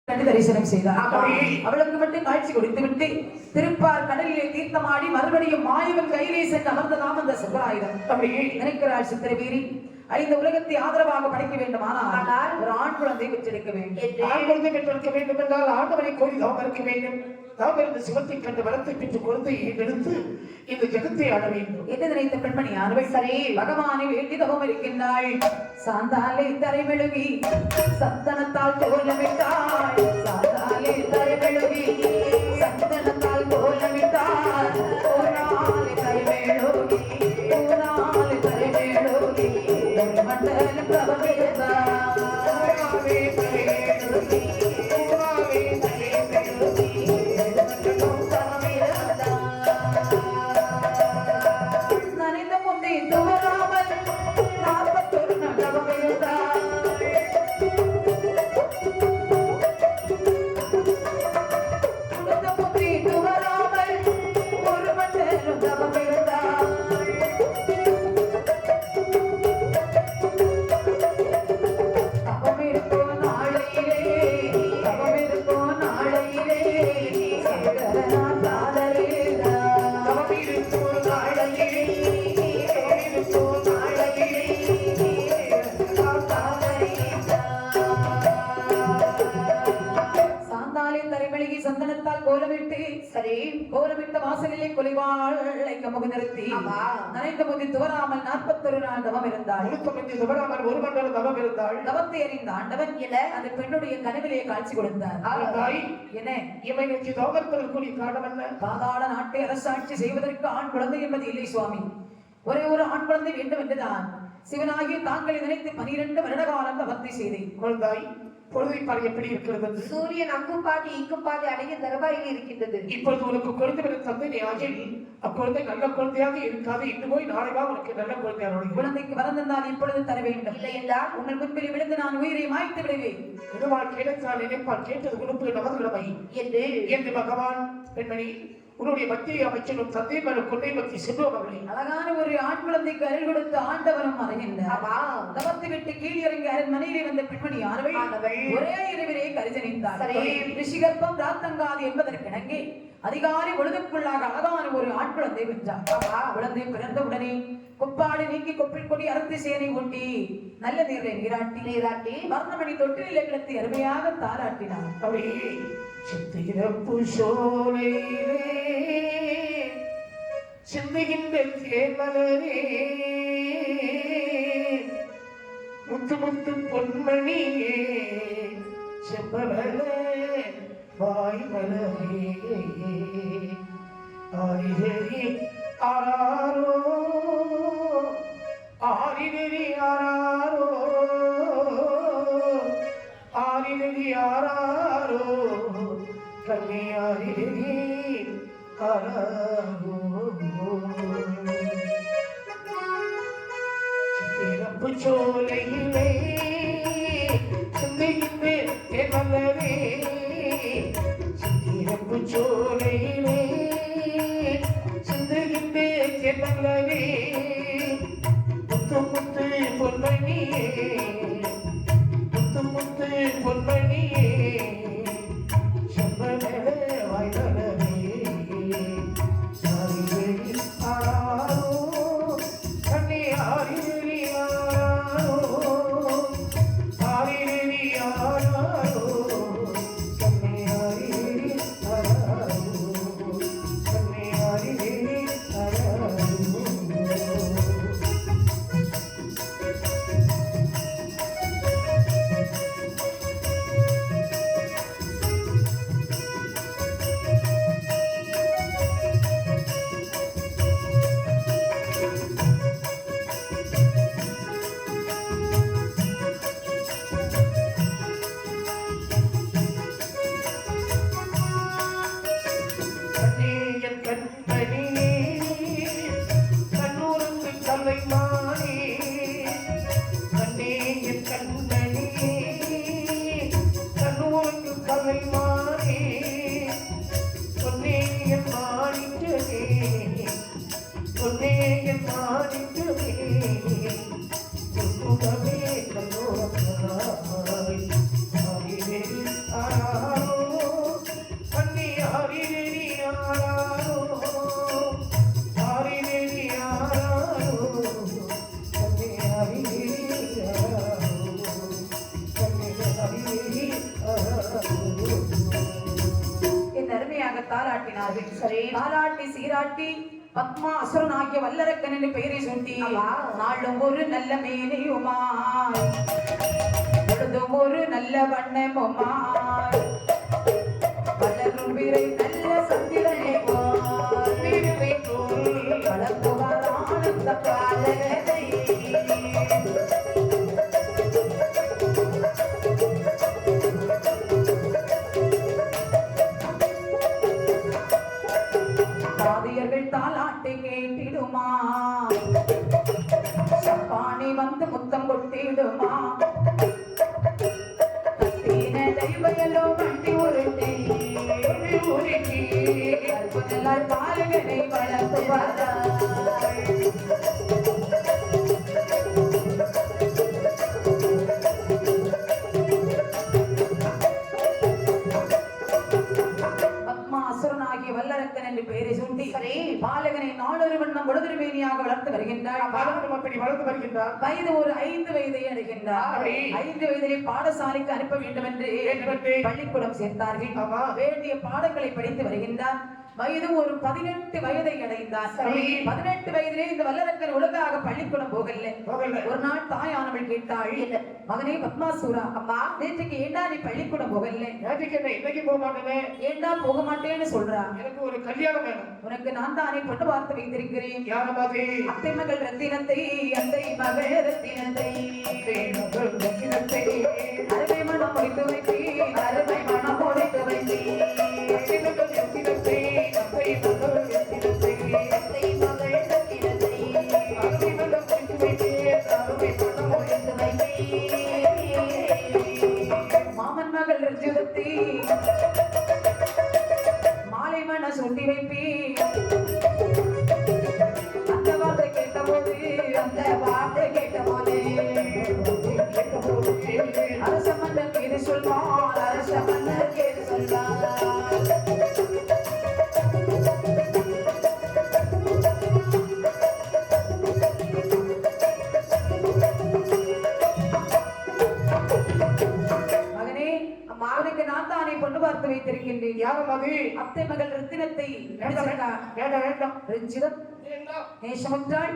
தரிசனம் செய்தார். அவளுக்கு மட்டும் காட்சி கொடுத்து விட்டு திருப்பார் கடலிலே தீர்த்தமாடி மறுபடியும் மாயவன் கையிலே சென்று அமர்ந்ததாம் அந்த சிவராயுதம். நினைக்கிறாள் சித்திரவீரி, இந்த உலகத்தை ஆதரவாக படைக்க வேண்டுமானால் ஒரு ஆண் குழந்தை பெற்றெடுக்க வேண்டும். ஆண் குழந்தை பெற்றெடுக்க வேண்டும் என்றால் ஆண்டவனை கோரி தவம் இருக்க வேண்டும். தவம் இருந்து சிவத்தை கண்டு வரத்தை பெற்று குழந்தையை எடுத்து இந்த ஜெகத்தை ஆட வேண்டும் என்று நினைத்த பெண்மணி ஆனவள் சரி பகவானை வேண்டி தவம் இருக்கின்றாள். சாந்தாலே தரைமெழுகி சத்தனத்தால் தோலமிட்டாள். சாந்தாலே தரைமெழுகி சத்தனத்தால் தோலமிட்டாள். ஓராலே தரைமெழுகி ஓராலே தரைமெழுகி மண்டல பிரபவேதா சந்தனத்தால் கோலமிட்டு சரி கோலமிட்ட வாசலிலே கொலைவாளை கமுக நிறுத்தி நனைந்த போது துவராமல் 41 நாள் தவம் இருந்தாள். துவராமல் ஒரு மண்டலம் தவம் இருந்தாள். தவத்தை அறிந்த ஆண்டவன் அந்த பெண்ணுடைய கனவிலே காட்சி கொடுத்தார். என்ன இவை நோக்கி தவத்திற்குரிய காரணம் என்ன? பாதாள நாட்டை அரசாட்சி செய்வதற்கு ஆண் குழந்தை என்பது இல்லை சுவாமி, ஒரே ஒரு ஆண் குழந்தை வேண்டும் என்றுதான் சிவனாகிய தாங்களை நினைத்து 12 வருட காலம் தவத்தை செய்தேன். குழந்தாய் பொழுதை பாரு எப்படி இருக்கிறது. சூரியன் அங்கும் பாதி இங்கும் பாதி அடைய தரவாயில் இருக்கின்றது. இப்பொழுது உனக்கு குழந்தை தந்தை நீ ஆகில் அக்குழந்தை நல்ல குழந்தையாக இருக்காது. இன்று போய் நாளைவா உனக்கு நல்ல குழந்தையாக குழந்தைக்கு வரந்தால் இப்பொழுது தர வேண்டும். இல்லை என்றால் உங்கள் முன்பில் விழுந்து நான் உயிரை மாய்த்து விடுவேன். பெருமாள் கேட்டால் நினைப்பால் கேட்டது குழுப்பு நமது விடமை என்று பகவான் பெண்மணி உன்னுடைய பக்தியை அமைச்சரும் தந்தை மரம் கொண்டை பக்தி செல்வமகளே அழகான ஒரு ஆண் குழந்தைக்கு அருள் கொடுத்த ஆண்டவரும் அறிகின்றார். தவத்தை விட்டு கீழிறங்கி அரண்மனையிலே வந்த பெண்மணி ஆனவள் ஒரே இரவிலே கரிசனித்தார். ரிஷிகர்ப்பம் ராத்தங்காது என்பதற்கிணங்கி அதிகாரி பொழுதுக்குள்ளாக அழகான ஒரு ஆண் குழந்தை வென்றார். குழந்தை பிறந்த உடனே கொப்பாடு நீக்கி கொப்பில் கொடி அறுத்து சேனை ஒட்டி நல்ல நீரை நீராட்டி வர்ணமணி தொட்டிலே கிடத்தி அருமையாக தாராட்டினார். சித்திரப்பு சோலையிலே சிந்துகின்ற தேமலரே முத்து முத்து பொன்மணியே செம்பவள வாய்மலரே ஆரிரரி ஆராரோ ஆரிரரி ஆராரோ ஆரிரரி ஆராரோ கன்னியாரிரரி ஆராரோ சித்திரப்பு சோலையிலே சிந்துகின்ற தேமலரே சித்திரப்பு சோலையிலே சிந்துகின்ற தேமலரே முத்து முத்து பொன்மணியே முத்து முத்து பொன்மணியே செம்பவள வாய்மலரே ஆரிரரி ஆராரோ கண்ணே ஆரிரரி ஆராரோ ஆரிரரி ஆராரோ கண்ணே ஆரிரரி ஆராரோ கண்ணே ஆரிரரி ஆராரோ Hare என் அருமையாக தாலாட்டினார்கள். சரி. தாலாட்டி சீராட்டி பத்மா அசுரன் ஆகிய வல்லரக்கன் என்று பெயரை சூட்டி நாளும் ஒரு நல்ல மேனியுமாய் பொழுதும் ஒரு நல்ல வண்ணமுமாய் வளரும் விரை நல்ல சந்திரனே வளர்ப்புவார் ஆனந்த காலத்தை தாதியர்கள் தாலாட்டை கேட்டிடுமா சப்பானி வந்து முத்தம் கொட்டிடுமா தெய்வயலோ வண்டி உருட்டி கற்பனையால் பாலகனை வளர்த்து பத்மாசுரனாகிய வல்லரக்கன் என்று பெயரை சூட்டி சரி. பாலகனை நாளொரு வண்ணம் பொழுதுமேனியாக வளர்த்து வருகின்றார். அப்படி வளர்ந்து வருகின்றார். வயது ஒரு 5 வயதை அடைகின்றார். அப்படி. 5 வயதிலே பாடசாலைக்கு அனுப்ப வேண்டும் என்று பள்ளிக்கூடம் சேர்த்தார்கள். ஆமா. வேண்டிய பாடங்களை படித்து வருகின்றார். வயது ஒரு 18 வயதை அடைந்தார். சரி. 18 வயதிலே இந்த வல்லரக்கன் ஒழுங்காக பள்ளிக்கூடம் போகல. ஒரு நாள் தாயானவள் கேட்டாள், மகனே பத்மாசூரா, அம்மா நேற்றுக்கு ஏண்டா நீ பள்ளிக்கூடம் போகல? நேற்றுக்கு என்ன இன்னைக்கு போக மாட்டேனே. ஏண்டா போக மாட்டேன்னு சொல்றா? எனக்கு ஒரு கல்யாணம் வேணும். உனக்கு நான் தானே பொண்ணு பார்த்து வைத்திருக்கிறேன். யார மாதிரி? அத்தை மகள் ரத்தினத்தை, அத்தை மகள் ரத்தினத்தை, ரத்தினத்தை அருமை மனம் முடித்து வைத்தேன், அருமை மனம் முடித்து வைத்தேன். ரத்தினத்தை அத்தை மகள் ரத்தினத்தை அத்தை மகள் ரத்தினத்தை அருமை மனம் முடித்து வைத்தேன், அருமை மனம் முடித்து மாமன் மகள் ரஞ்சுதத்தை மாலை மன சுண்டி வைப்பேன். அந்த வார்த்தை கேட்டபோது, அந்த வார்த்தை கேட்டபோது அரச மன்னர் கேது சொல்வார், அரச மன்னர் கேது சொல்வார். மகனே, அம்மா அவனுக்கு நான் தானே பொண்ணு பார்த்து வைத்திருக்கின்றேன். யார மாதிரி? அத்தை மகள் ரத்தினத்தை வேண்டாம் வேண்டாம். ரஞ்சிதம் நேசமுற்றாள்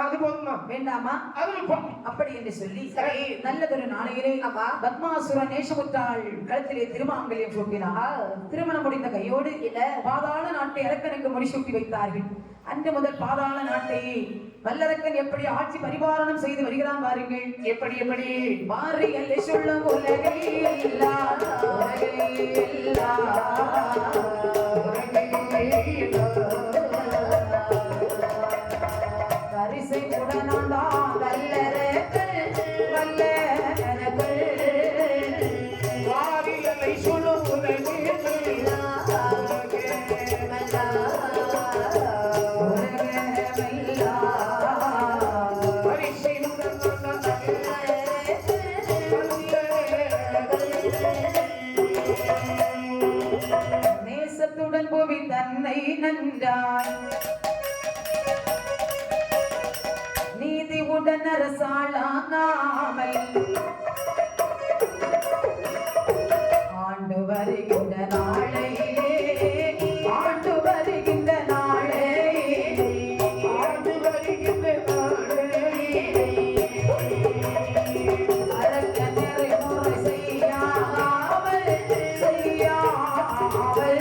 அது போதுமா? வேண்டாமா? அது அப்படி என்று சொல்லி சரி. நல்லதொரு நாளையிலே ஆமா. பத்மாசுர நேசமுற்றாள் கழுத்திலே திருமாங்கல்யம் சூட்டினார். திருமணம் முடிந்த கையோடு பாதாள நாட்டை அரக்கனுக்கு முடிசூட்டி வைத்தார்கள். அன்று முதல் பாதாள நாட்டை வல்லரக்கன் எப்படி ஆட்சி பரிபாலனம் செய்து வருகிறான் பாருங்கள். எப்படி எப்படி மாறி அல்ல சொல்லும் உலகை எல்லாம், உலகை வரிசை உடனாண்டா வல்லரக்கன், வல்லரக்கன் வாரிலை சொல்லும் உலகே நேசத்துடன் புவி தன்னை நன்றாய் நீதி உடன் அரசாளாமல் ஆண்டு வருகின்ற நாளையிலே, ஆண்டு வருகின்ற நாளையிலே, ஆண்டு வருகின்ற அரக்கனரை முறை செய்யாமல், செய்யாமல்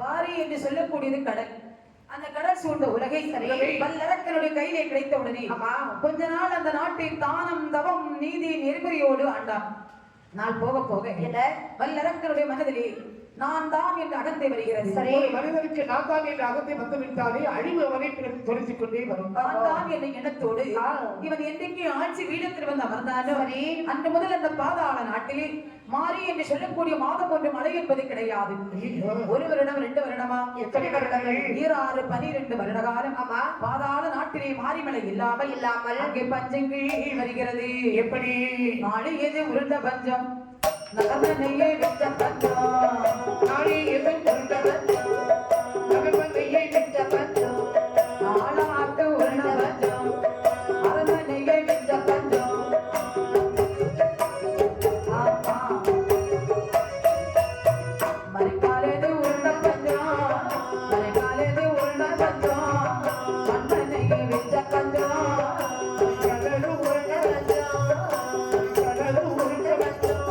வாரி என்று சொல்லக்கூடியது கடல். அந்த கடல் சூழ்ந்த உலகை வல்லரக்கனுடைய கையிலே கிடைத்த உடனே கொஞ்ச நாள் அந்த நாட்டை தானம் தவம் நீதி நெறிமுறையோடு ஆண்டான். நாள் போக போக வல்லரக்கனுடைய மனதிலே நான் தான் என்று அகந்தை வருகிறது. சரி. ஒரு மனிதனுக்கு நான் தான் என்று அகத்தை வந்துவிட்டாலே அழிவு அவனை துரத்திக் கொண்டே வரும். நான் தான் என்ற எண்ணத்தோடு இவன் என்றைக்கு ஆட்சி வீடத்தில் வந்து அமர்ந்தானோ சரி. அன்று முதல் அந்த பாதாள நாட்டிலே மாறி என்று சொல்லக்கூடிய மாதம் ஒன்று மழை என்பது கிடையாது. ஒரு வருடம் 2 வருடமா எத்தனை வருடங்கள்? 16 12 வருட காலம். ஆமா. பாதாள நாட்டிலே மாறிமழை இல்லாமல் அங்கே பஞ்சங்கள் வருகிறது. எப்படி? நாளையது உருண்ட பஞ்சம் நகமனையே விட்ட பஞ்சம். நாளையது உருண்ட பஞ்சம் நகமனையே விட்ட பஞ்சம். நாளாட்டு உருண்ட பஞ்சம் அரண்மனையே விட்ட பஞ்சம். மறைக்காலது உருண்ட பஞ்சம் மறைக்காலது உருண்ட பஞ்சம் அரண்மனையே விட்ட பஞ்சம். கடலு உருண்ட பஞ்சம் கடலு உருண்ட பஞ்சம்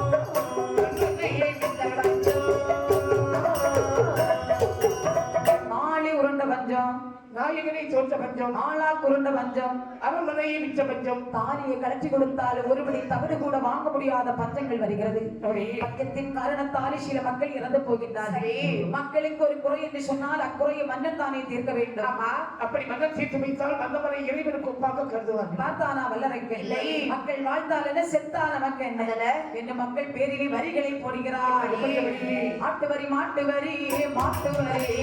நகமனையே விட்ட பஞ்சம். நாளை உருண்ட பஞ்சம் நாயகனை தோற்ற பஞ்சம் ஆளா குருண்ட பஞ்சம். அரண்மனையை விற்ற பஞ்சம். தாலியை கலற்றி கொடுத்தால் ஒருபடி தவறு கூட வாங்க முடியாத பஞ்சங்கள் வருகிறது. பஞ்சத்தின் காரணத்தாலே சில மக்கள் இறந்து போகின்றார்கள். மக்களுக்கு ஒரு குறை என்று சொன்னால் அக்குறையை மன்னன் தானே தீர்க்க வேண்டும். ஆமா. அப்படி மன்னன் தீர்த்து வைத்தால் மன்னவனை இறைவனுக்கு ஒப்பாக கருதுவார்கள். பார்த்தானா வல்லரைக்கு இல்லை. மக்கள் வாழ்ந்தால் என்ன செத்தால் நமக்கு என்ன என்று மக்கள் பேரிலே வரிகளை போடுகிறார். ஆட்டு வரி மாட்டு வரி மாட்டு வரி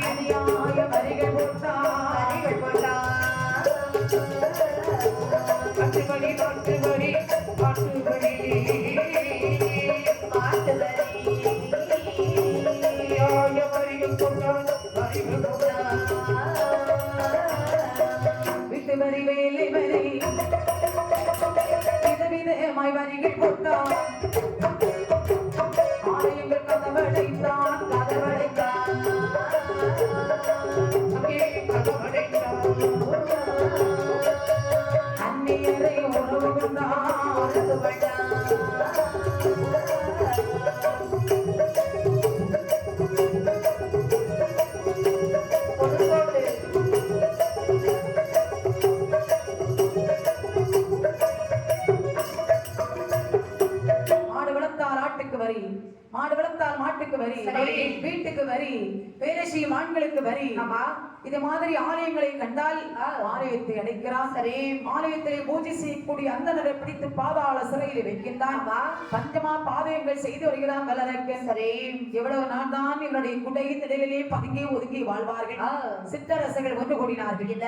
அநியாய வரிகள் போட்டார். அட்டுவரி மாட்டுவரி மாட்டுவரி நியாய வரிகள் கொண்டால் வரிகள் கொண்டால் விட்டு வரி வேலை வரி விதவிதமாய் வரிகள் போட்டார். ஆலயங்கள் கதவடைத்தான் கதவடைத்தான் அங்கே கதவடைத்தான் அந்நியரை உறவு மாடு வளர்த்தால் ஆட்டுக்கு வரி மாடு வளர்த்தால் மாட்டுக்கு வரி வீட்டுக்கு வரி வேலை செய்யும் ஆண்களுக்கு வரி. ஆமா. இது மாதிரி ஆலயங்களை கண்டால் ஆலயத்தை அடைக்கிறான். சரி. ஆலயத்திலே பூஜை செய்யக்கூடிய அந்தனரை பிடித்து பாதாள சிறையில் வைக்கின்றான். பஞ்சமா பாதயங்கள் செய்து வருகிறான் வல்லரக்கன். சரி. எவ்வளவு நாள் தான் இவருடைய குடையின் நிழலிலே பதுங்கி ஒதுங்கி வாழ்வார்கள். சித்தரசர்கள் ஒன்று கூடினார்கள்.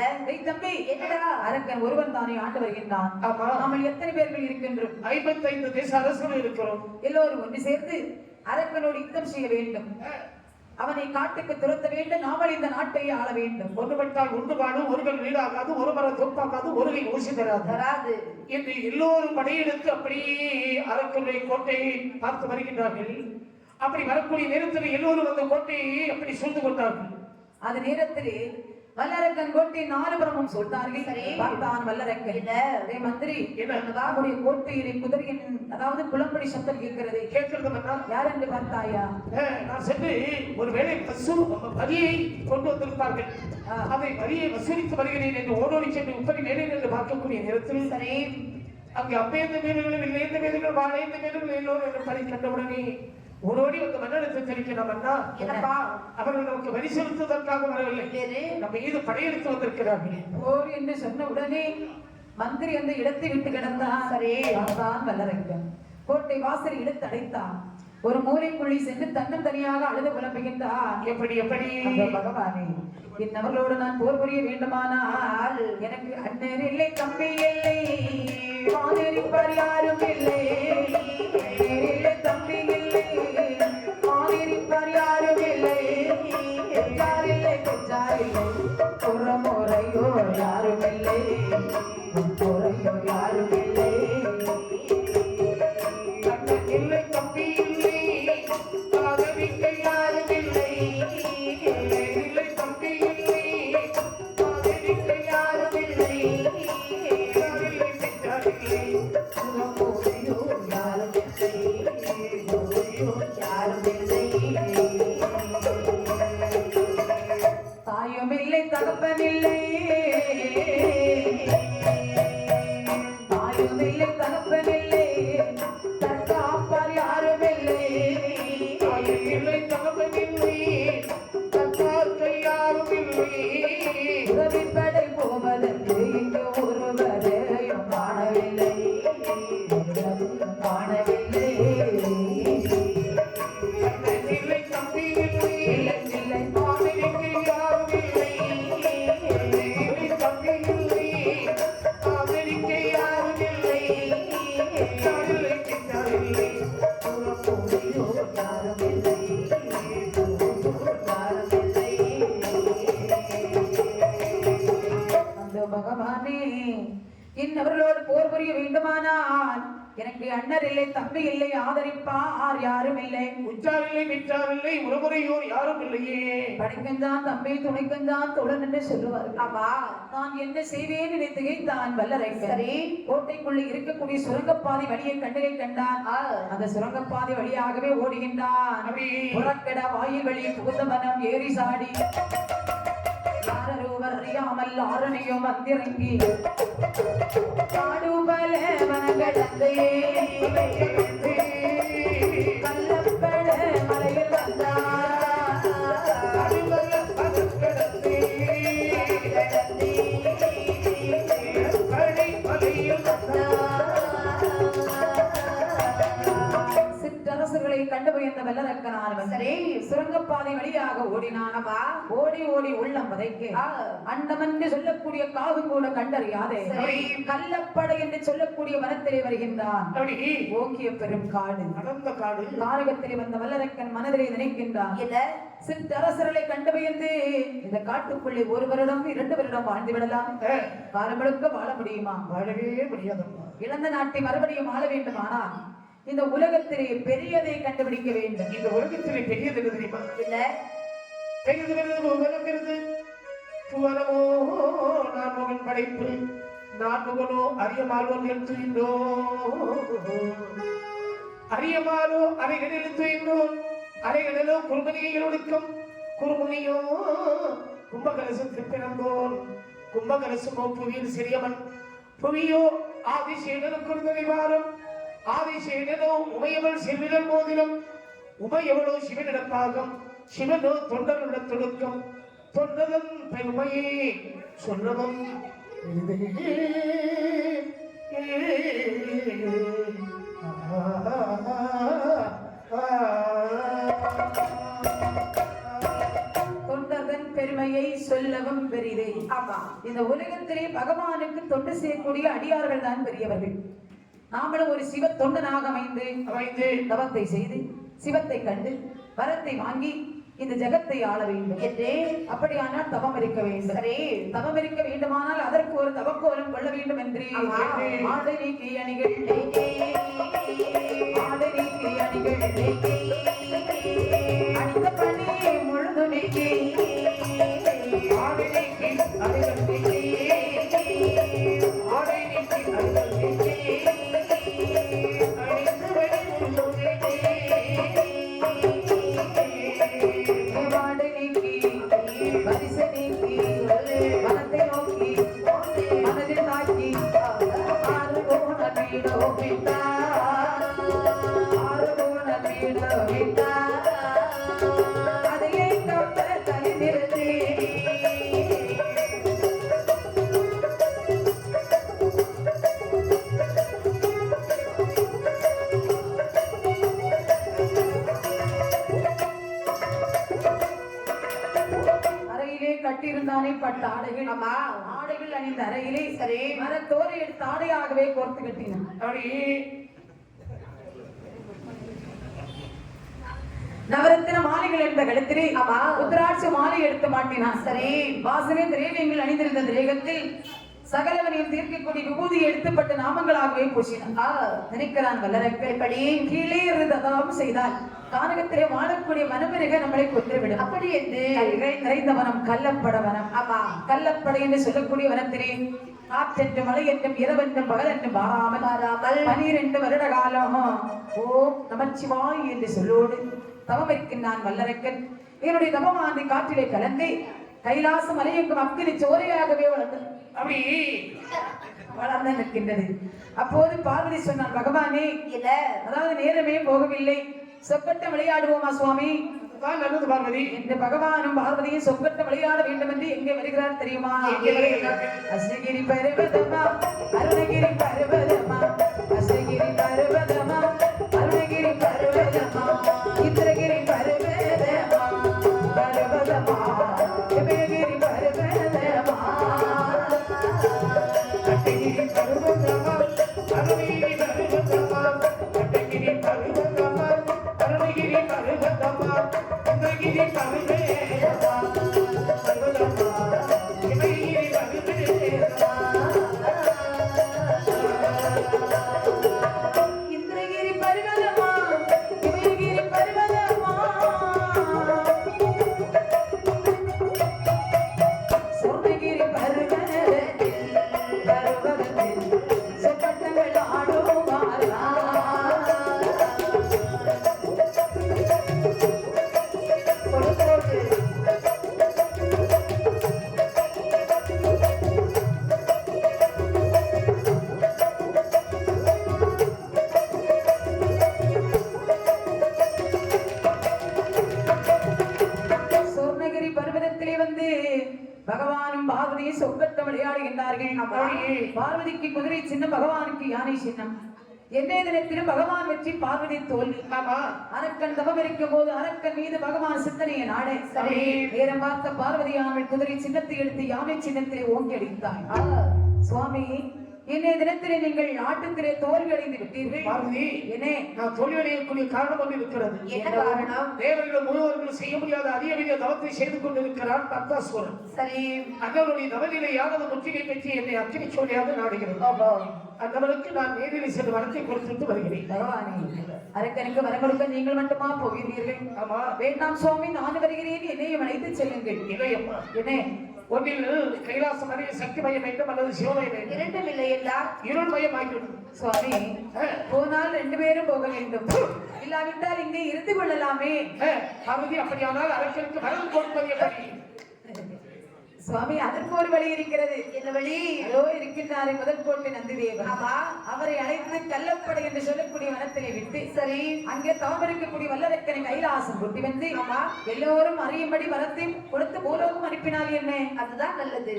தம்பி என்னடா? அரக்கன் ஒருவன் தானே ஆண்டு வருகின்றான். நம்ம எத்தனை பேர்கள் இருக்கின்றோம்? 55 தேச அரசுகள் இருக்கிறோம். எல்லோரும் ஒன்று சேர்ந்து அரக்கனோடு யுத்தம் செய்ய வேண்டும். அவனை காட்டுக்கு துரத்த வேண்டும். நாமல் இந்த நாட்டை ஆள வேண்டும். ஒன்றுபட்டால் ஒன்று காடு ஒருவன் வீடாகாது ஒரு மரம் தொப்பாகாது ஒருவை ஊசி தராது என்று எல்லோரும் படையெடுத்து அப்படியே அரக்கனுடைய கோட்டையை பார்த்து வருகின்றார்கள். அப்படி வரக்கூடிய நேரத்தில் எல்லோரும் அந்த கோட்டையை அப்படி சூழ்ந்து கொண்டார்கள். அது நேரத்திலே வல்லரக்கன் கோட்டை 4 புறமும் சொல்லிட்டார்கள். பார்த்தான் வல்லரக்கன். மந்திரி நம்முடைய கோட்டையிலே குதிரையின் அதாவது குளம்படி சத்தம் கேட்கிறது. கேட்கிறது யார் என்று பார்த்தாயா? நான் சென்று ஒருவேளை வரியை கொண்டு வந்திருப்பார்கள். அதை வரியை வசூலித்து வருகிறேன் என்று ஓடோடி சென்று உப்பரி மேலே என்று பார்க்கக்கூடிய நேரத்தில் சரி. அங்கு அப்பேந்த வீரர்களும் இல்லைந்த வீரர்கள் வாழைந்த வீரர்கள் எல்லோரும் என்று பணி கண்டவுடனே ஓடோடி வந்து மன்னனத்தை தெரிவிக்கலாம். அண்ணா என்னப்பா? அவர்கள் நமக்கு வரி செலுத்துவதற்காக வரவில்லை, நம்ம மீது படையெடுத்து வந்திருக்கிறார்கள். போர் என்று சொன்ன உடனே மந்திரி அந்த இடத்தை விட்டு கிடந்தான். சரி. தான் வல்லரக்கன் கோட்டை வாசல் இழுத்து அடைத்தான். ஒரு மூலைக்குள்ளி சென்று தன்னம் தனியாக அழுது புலம்புகின்றான். எப்படி எப்படி பகவானே, என்னவர்களோடு நான் போர் புரிய வேண்டுமானால் எனக்கு அண்ணன் இல்லை, தம்பி இல்லை, ஆதரிப்பார் யாரும் இல்லை. இல்லை, தம்பி இல்லை, ஆதரிப்பார் யாரும் இல்லை. பெற்றார் இல்லை, பெற்றார் இல்லை, புறமுறையோ யாரும் இல்லை, புறையோ யாரும் இல்லை. இல்லை, தம்பி இல்லை, ஆதரிக்க யாரும் இல்லை. இல்லை, தம்பி இல்லை, ஆதரிக்க யாரும் இல்லை. இல்லை, பெற்றார் இல்லை, புறமுறையோ யாரும் இல்லை, புறையோ யாரும் இல்லை. தாயும் இல்லை, தகப்பன் இல்லை, தாயும் இல்லை, தகப்பன் இல்லை, உதவிப்படை போவதற்கு இங்கு ஒருவரையும் காணவில்லை காணவில்லை இல்லை தம்பி இல்லை இல்லை இல்லை அவனுக்கு யாரும் இல்லை இல்லை தம்பி இல்லை அவனுக்கு யாரும் இல்லை யாரில்லை கிட்டாரில்லை புறப்போடியோ யாரும் இல்லை யாரும் இல்லை அந்த பகவானே இன்னவர்களோடு போர் புரிய வேண்டுமானால் எனக்கு அண்ணர் இல்லை தம்பி இல்லை ஆதரிப்பார் யாரும் இல்லை உச்சாரில்லை மிச்சாரில்லை உறவுறையோர் யாரும் இல்லையே படிக்கந்தான் தம்பி துணைக்கந்தான் தோழன் என்று சொல்லுவார்கள் ஆமா நான் என்ன செய்வேன் என்று திகைத்தான் வல்லரைக்கன் சரி கோட்டைக்குள்ள இருக்கக்கூடிய சுரங்கப்பாதை வழியை கண்ணிலே கண்டான் அந்த சுரங்கப்பாதை வழியாகவே ஓடுகின்றான் அப்படி புறக்கட வாயில் வழி புகுந்த மனம் ஏறி சாடி யாரொருவர் அறியாமல் ஆரணியும் வந்திறங்கி காடுபல வனங்கடந்தே கள்ளப்பட மலையில் வந்தார் சிற்றரசுகளை கண்டு பயந்த வல்லரக்கனானவன் சரி சுரங்கப்பாதை வழியாக ஓடினானவா ஓடி ஓடி உள்ளம் வதைக்கு அண்டமன் என்று சொல்லக்கூடிய காவு கூட கண்டறியாதே சரி. கள்ளப்படை என்று சொல்லக்கூடிய வனத்திலே வருகின்றான் அப்படி ஓக்கிய பெரும் காடு அடர்ந்த காடு காரகத்திலே வந்த வல்லரக்கன் மனதிலே நினைக்கின்றான் என்ன சிற்றரசர்களை கண்டு பயந்து இந்த காட்டுக்குள்ளே ஒரு வருடம் 2 வருடம் வாழ்ந்து விடலாம் காலம் முழுக்க வாழ முடியுமா வாழவே முடியாதம்மா இழந்த நாட்டை மறுபடியும் ஆள வேண்டுமானால் இந்த உலகத்திலே பெரியதை கண்டுபிடிக்க வேண்டும் இந்த உலகத்திலே பெரியது என்ன தெரியுமா என்ன பெரியது வருது உலகிறது புவனமோ நான்முகன் படைப்பு நான்முகனோ அரியமாலோன் எழுத்துகின்றோ அரியமாலோ அறைகளில் எழுத்துகின்றோன் அறைகளிலோ குறுமணியில் ஒழுக்கம் குறுமுனியோ கும்பகலசத்தில் பிறந்தோன் கும்பகலசமோ புவியில் சிறியவன் புவியோ ஆதிசேனனுக்கு ஒரு நிவாரம் ஆதிசேனனோ உமையவள் செல்விடல் மோதிரம் உமையவளோ சிவனிடப்பாகம் சிவனோ தொண்டருட தொடுக்கம் தொண்டதன் பெருமையே சொல்லவும் தொண்டர்தன் பெருமையை சொல்லவும் பெரிதே ஆமா இந்த உலகத்திலே பகவானுக்கு தொண்டு செய்யக்கூடிய அடியார்கள் தான் பெரியவர்கள் நாமளும் ஒரு சிவ தொண்டனாக அமைந்து தவத்தை செய்து சிவத்தை கண்டு வரத்தை வாங்கி இந்த ஜகத்தை ஆள வேண்டும் என்று அப்படியானால் தவம் இருக்க வேண்டும் சரி தவம் இருக்க வேண்டுமானால் அதற்கு ஒரு தவக்கோலம் கொள்ள வேண்டும் என்று ஆடை நீக்கி அணிகள் ஆடை நீக்கி அணிகள் அணிந்த பணி முழுது நீக்கி ஆடை நீக்கி அடிகள் நீக்கி ஆடை நீக்கி அடிகள் நீக்கி அணிந்து வெளி முழுது ஆடை நீக்கி பரிசு நீக்கி மனத்தை நோக்கி மனதில் தாக்கி ஆறு கோண வீடோ விட்டா ஆறு கோண வீடோ விட்டா அதையே கப்ப தலை நிறுத்தி அறையிலே கட்டியிருந்தானே பட்ட ஆடைகள் ஆமா ஆடைகள் அணிந்த அறையிலே சரி மரத்தோரை எடுத்து ஆடையாகவே கோர்த்து கட்டினான் அப்படி நவரத்தின மாலைகள் எடுத்த கழுத்திலே ஆமா உத்திராட்ச மாலை எடுத்து மாட்டினான் சரி வாசனை திரவியங்கள் அணிந்திருந்த தேகத்தில் சகலவனையும் தீர்க்கக்கூடிய விபூதி எடுத்துப்பட்ட நாமங்களாகவே பூசினான் நினைக்கிறான் வல்லரக்கன் எப்படி கீழே இருந்து ததாவும் செய்தால் கானகத்திலே வாழக்கூடிய வனமிருக நம்மளை கொன்றுவிடும் அப்படி என்று கல்கள் நிறைந்த வனம் கள்ளப்பட வனம் ஆமா கள்ளப்படை என்று சொல்லக்கூடிய வனத்திலே காற்றென்று மழை என்றும் இரவென்றும் பகல் என்றும் மாறாமல் மாறாமல் 12 வருட காலம் ஓம் நமச்சிவாய் என்று சொல்லோடு தவம் இருக்கின்றான் வல்லரக்கன் என்னுடைய தவமானது காற்றிலே கலந்து கைலாச மலையெங்கும் அக்கினி சோரையாகவே அப்படி வளர்ந்து நிற்கின்றது. அப்போது பார்வதி சொன்னான், பகவானே இல்ல அதாவது நேரமே போகவில்லை, சொக்கட்ட விளையாடுவோமா சுவாமி? நல்லது பார்வதி. இந்த பகவானும் பார்வதியும் சொர்க்கத்தை விளையாட வேண்டும் என்று எங்கே வருகிறார் தெரியுமா? அசகிரி பர்வதமா அருணகிரி பர்வதமா அசகிரி பர்வதமா அருணகிரி பர்வதமா இந்திரகிரி பர்வதமா பர்வதமா இமயகிரி பர்வதமா அட்டகிரி பர்வதமா அருணகிரி பர்வதமா அட்டகிரி பர்வதமா அருணகிரி பர்வதமா இந்திரகிரி பர்வதமா பர்வதமா இமயகிரி பர்வதமா இந்திரகிரி பர்வதமா இமயகிரி பர்வதமா சொர்ணகிரி பர்வதத்தில் பர்வதத்தில் சொப்பட்டங்கள் ஆடுவாரா சொர்ணகிரி பர்வதத்திலே வந்து பகவானும் பார்வதியும் சொர்க்கத்தை விளையாடுகின்றார்கள். பார்வதிக்கு குதிரை சின்னம், பகவானுக்கு யானை சின்னம். எந்தே தினத்திலும் பகவான் வெற்றி, பார்வதி தோல்வி. ஆமா அரக்கன் தவம் இருக்கும் போது அரக்கன் மீது பகவான் சித்தனையை நாட சரி நேரம் பார்த்த பார்வதியானவள் குதிரை சின்னத்தை எடுத்து யானை சின்னத்திலே ஓங்கி அடித்தாள். சுவாமி, என்னைய தினத்திலே நீங்கள் ஆட்டத்திலே தோல்வி அடைந்து விட்டீர்கள். பார்வதி, என்னே நான் தோல்வி அடையக்கூடிய காரணம் ஒன்று இருக்கிறது. என்ன காரணம்? தேவர்கள் முழுவர்கள் செய்ய முடியாத அரிய பெரிய தவத்தை செய்து கொண்டிருக்கிறார் பக்தாசுரன். சரி, அண்ணனுடைய நவநிலையானது முற்றுகை பெற்று என்னை அக்கினி சோழியாக நாடுகிறது. அந்தவனுக்கு நான் நேரில் சென்று வரத்தை கொடுத்துட்டு வருகிறேன். பகவானே, அரக்கனுக்கு வரம் கொடுக்க நீங்கள் மட்டுமா போகிறீர்கள்? ஆமா, வேண்டாம் சுவாமி, நான் வருகிறேன், என்னையும் அழைத்து செல்லுங்கள். இளையம்மா, என்னே ஒன்றில் கைலாசம் அறிய சக்தி மயம் வேண்டும் அல்லது சிவமயம் வேண்டும். இரண்டும் இல்லை என்றால் இருள் மயம் ஆகிவிடும். சுவாமி, போனால் 2 பேரும் போக வேண்டும், இல்லாவிட்டால் இங்கே இருந்து கொள்ளலாமே. பார்வதி, அப்படியானால் அரக்கனுக்கு வரம் கொடுப்பது எப்படி? சுவாமி, அதற்கு ஒரு வழி இருக்கிறது. என்ன வழி? அதோ இருக்கின்றாரே முதல் கோட்டை நந்திதேவன். ஆமா, அவரை அழைத்து கல்லப்படை என்று சொல்லக்கூடிய வனத்திலே விட்டு சரி, அங்கே தவம் இருக்கக்கூடிய வல்லரக்கனை கைலாசம் கொண்டு வந்து எல்லோரும் அறியும்படி வரத்தை கொடுத்து பூலோகம் அனுப்பினால் என்ன? அதுதான் நல்லது.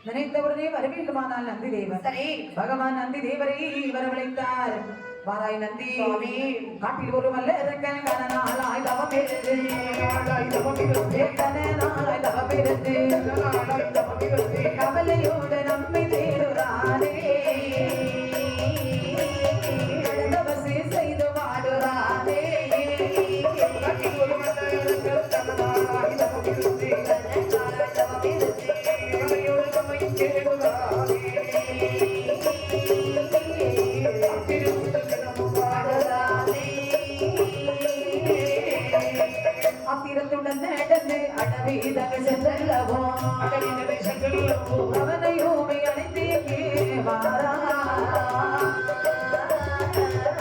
நினைத்தவுடனே வர வேண்டுமானால் நந்தி தேவன். சரி, பகவான் நந்தி தேவரை வரவழைத்தார். வாராய் நந்தி, சுவாமி, காட்டில் ஒரு வல்லரக்கன் கனநாளாய் தவம் இருந்து கனநாளாய் தவம் இருந்து கவலையோடு நம்மை தேடுறாரே, தவசே செய்து வாடுறாரே. அத்திரத்துடன் நடந்து அடவீதனை செல்லவோ அவனை ஊமை அழைத்தே வாரா,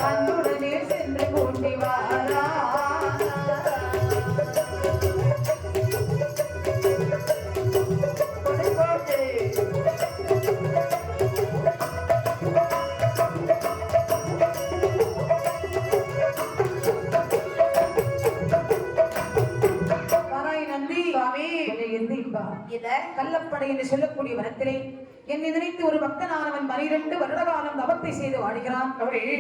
அன்புடனே சென்று கூட்டி வாரா. கள்ளப்படை என்று சொல்லக்கூடிய வனத்திலே என்னை நினைத்து ஒரு பக்தனானவன் 12 வருட காலம் தவத்தை செய்து வாடுகிறான்.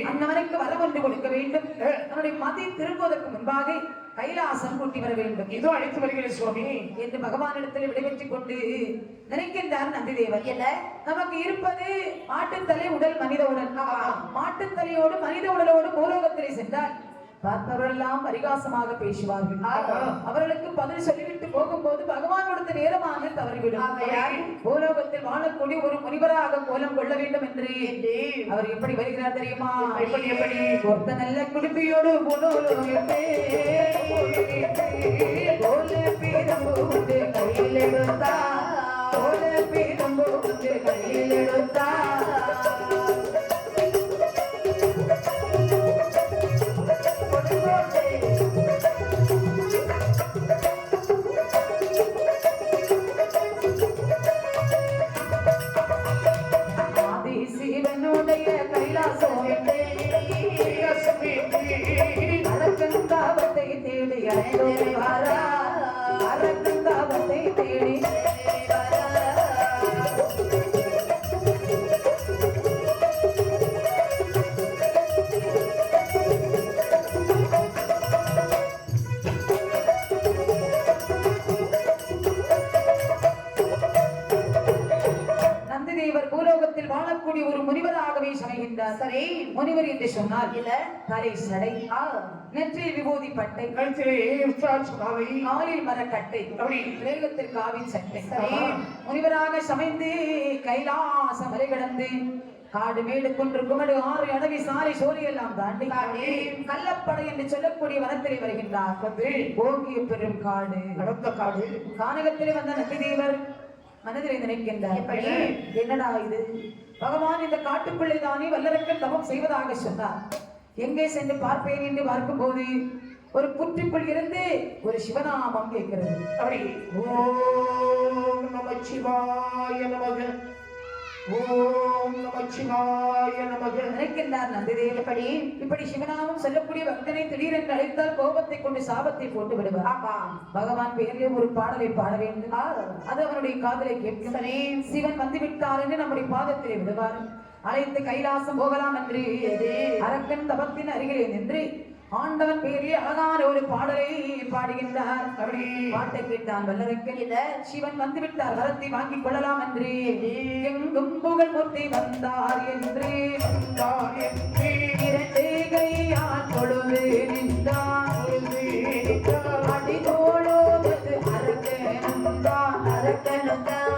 அன்னவனுக்கு வரம் ஒன்று கொடுக்க வேண்டும். அவனுடைய மதி திரும்புவதற்கு முன்பாக கைலாசம் கூட்டி வர வேண்டும். இதோ அழைத்து வருகிறேன் சுவாமி என்று பகவானிடத்தில் விடைபெற்றுக் கொண்டு நினைக்கின்றார் நந்திதேவர். என்ன? நமக்கு இருப்பது மாட்டுத்தலை உடல், மனித உடல். மாட்டுத்தலையோடு மனித உடலோடு பூலோகத்திலே சென்றால் பார்த்தவரெல்லாம் பரிகாசமாக பேசுவார்கள். அவர்களுக்கு பதில் சொல்லிவிட்டு போகும்போது பகவான் கொடுத்த நேரமாக தவறிவிடும். பூலோகத்தில் வாழக்கூடிய ஒரு முனிவராக கோலம் கொள்ள வேண்டும் என்று அவர் எப்படி வருகிறார் தெரியுமா? எப்படி ஒருத்த நல்ல குடும்பியோடு கையில் எடுத்தா கையில் எடுத்தா அரக்கன் தாவத்தை தேடி அழைத்து வாரா. லோகத்தில் வாழக்கூடிய ஒரு முனிவராகவே சமைகின்றார். சரி முனிவர் என்று சொன்னால் இல்ல தலை சடை, நெற்றியில் விபூதி பட்டை, கழுத்திலே உற்சாக மாலை, காலில் மரக்கட்டை, அப்படி வேகத்தில் காவி சட்டை. சரி முனிவராக சமைந்து கைலாச மலை கடந்து காடு மேடு குன்று குமடு ஆறு அடவி சாலை சோலை எல்லாம் தாண்டி கள்ளப்படை என்று சொல்லக்கூடிய வனத்திலே வருகின்றார். ஓங்கிய பெரும் காடு, கடந்த காடு, கானகத்திலே வந்த நந்திதேவர் மனதிலே நினைக்கின்றார், என்னடா இது, பகவான் இந்த காட்டுக்குள்ளே தானே வல்லரக்கன் தவம் செய்வதாக சொன்னார். எங்கே சென்று பார்ப்பேன் என்று பார்க்கும் போது ஒரு புற்றுக்குள் இருந்து ஒரு சிவநாமம் கேட்கிறது. அப்படி ஓம் நமச்சிவாய நமக, ஓம் நமச்சிவாய நமக நினைக்கின்றார் நந்திதேவர். இப்படி சிவநாமம் சொல்லக்கூடிய பக்தனை திடீரென்று அழைத்தால் கோபத்தை கொண்டு சாபத்தை போட்டு விடுவார். ஆமா பகவான் பேரிலே ஒரு பாடலை பாட வேண்டும், அது அவனுடைய காதலை கேட்கும். சிவன் வந்து விட்டார் என்று நம்முடைய பாதத்திலே விடுவார். அழைத்து கைலாசம் போகலாம் என்று அரக்கன் தபத்தின் அருகிலே நின்று ஆண்டவன் பேரில் அழகான ஒரு பாடலை பாடுகின்றார். பாட்டை கேட்டான் வல்லரக்கன், சிவன் வந்து விட்டார், வரத்தை வாங்கிக் கொள்ளலாம் என்று எங்கும் புகழ் மூர்த்தி வந்தார் என்று இரண்டு கையால் தொழுது நின்றார். அடி தோளோடு அரக்கனுந்தான், அரக்கனுந்தான்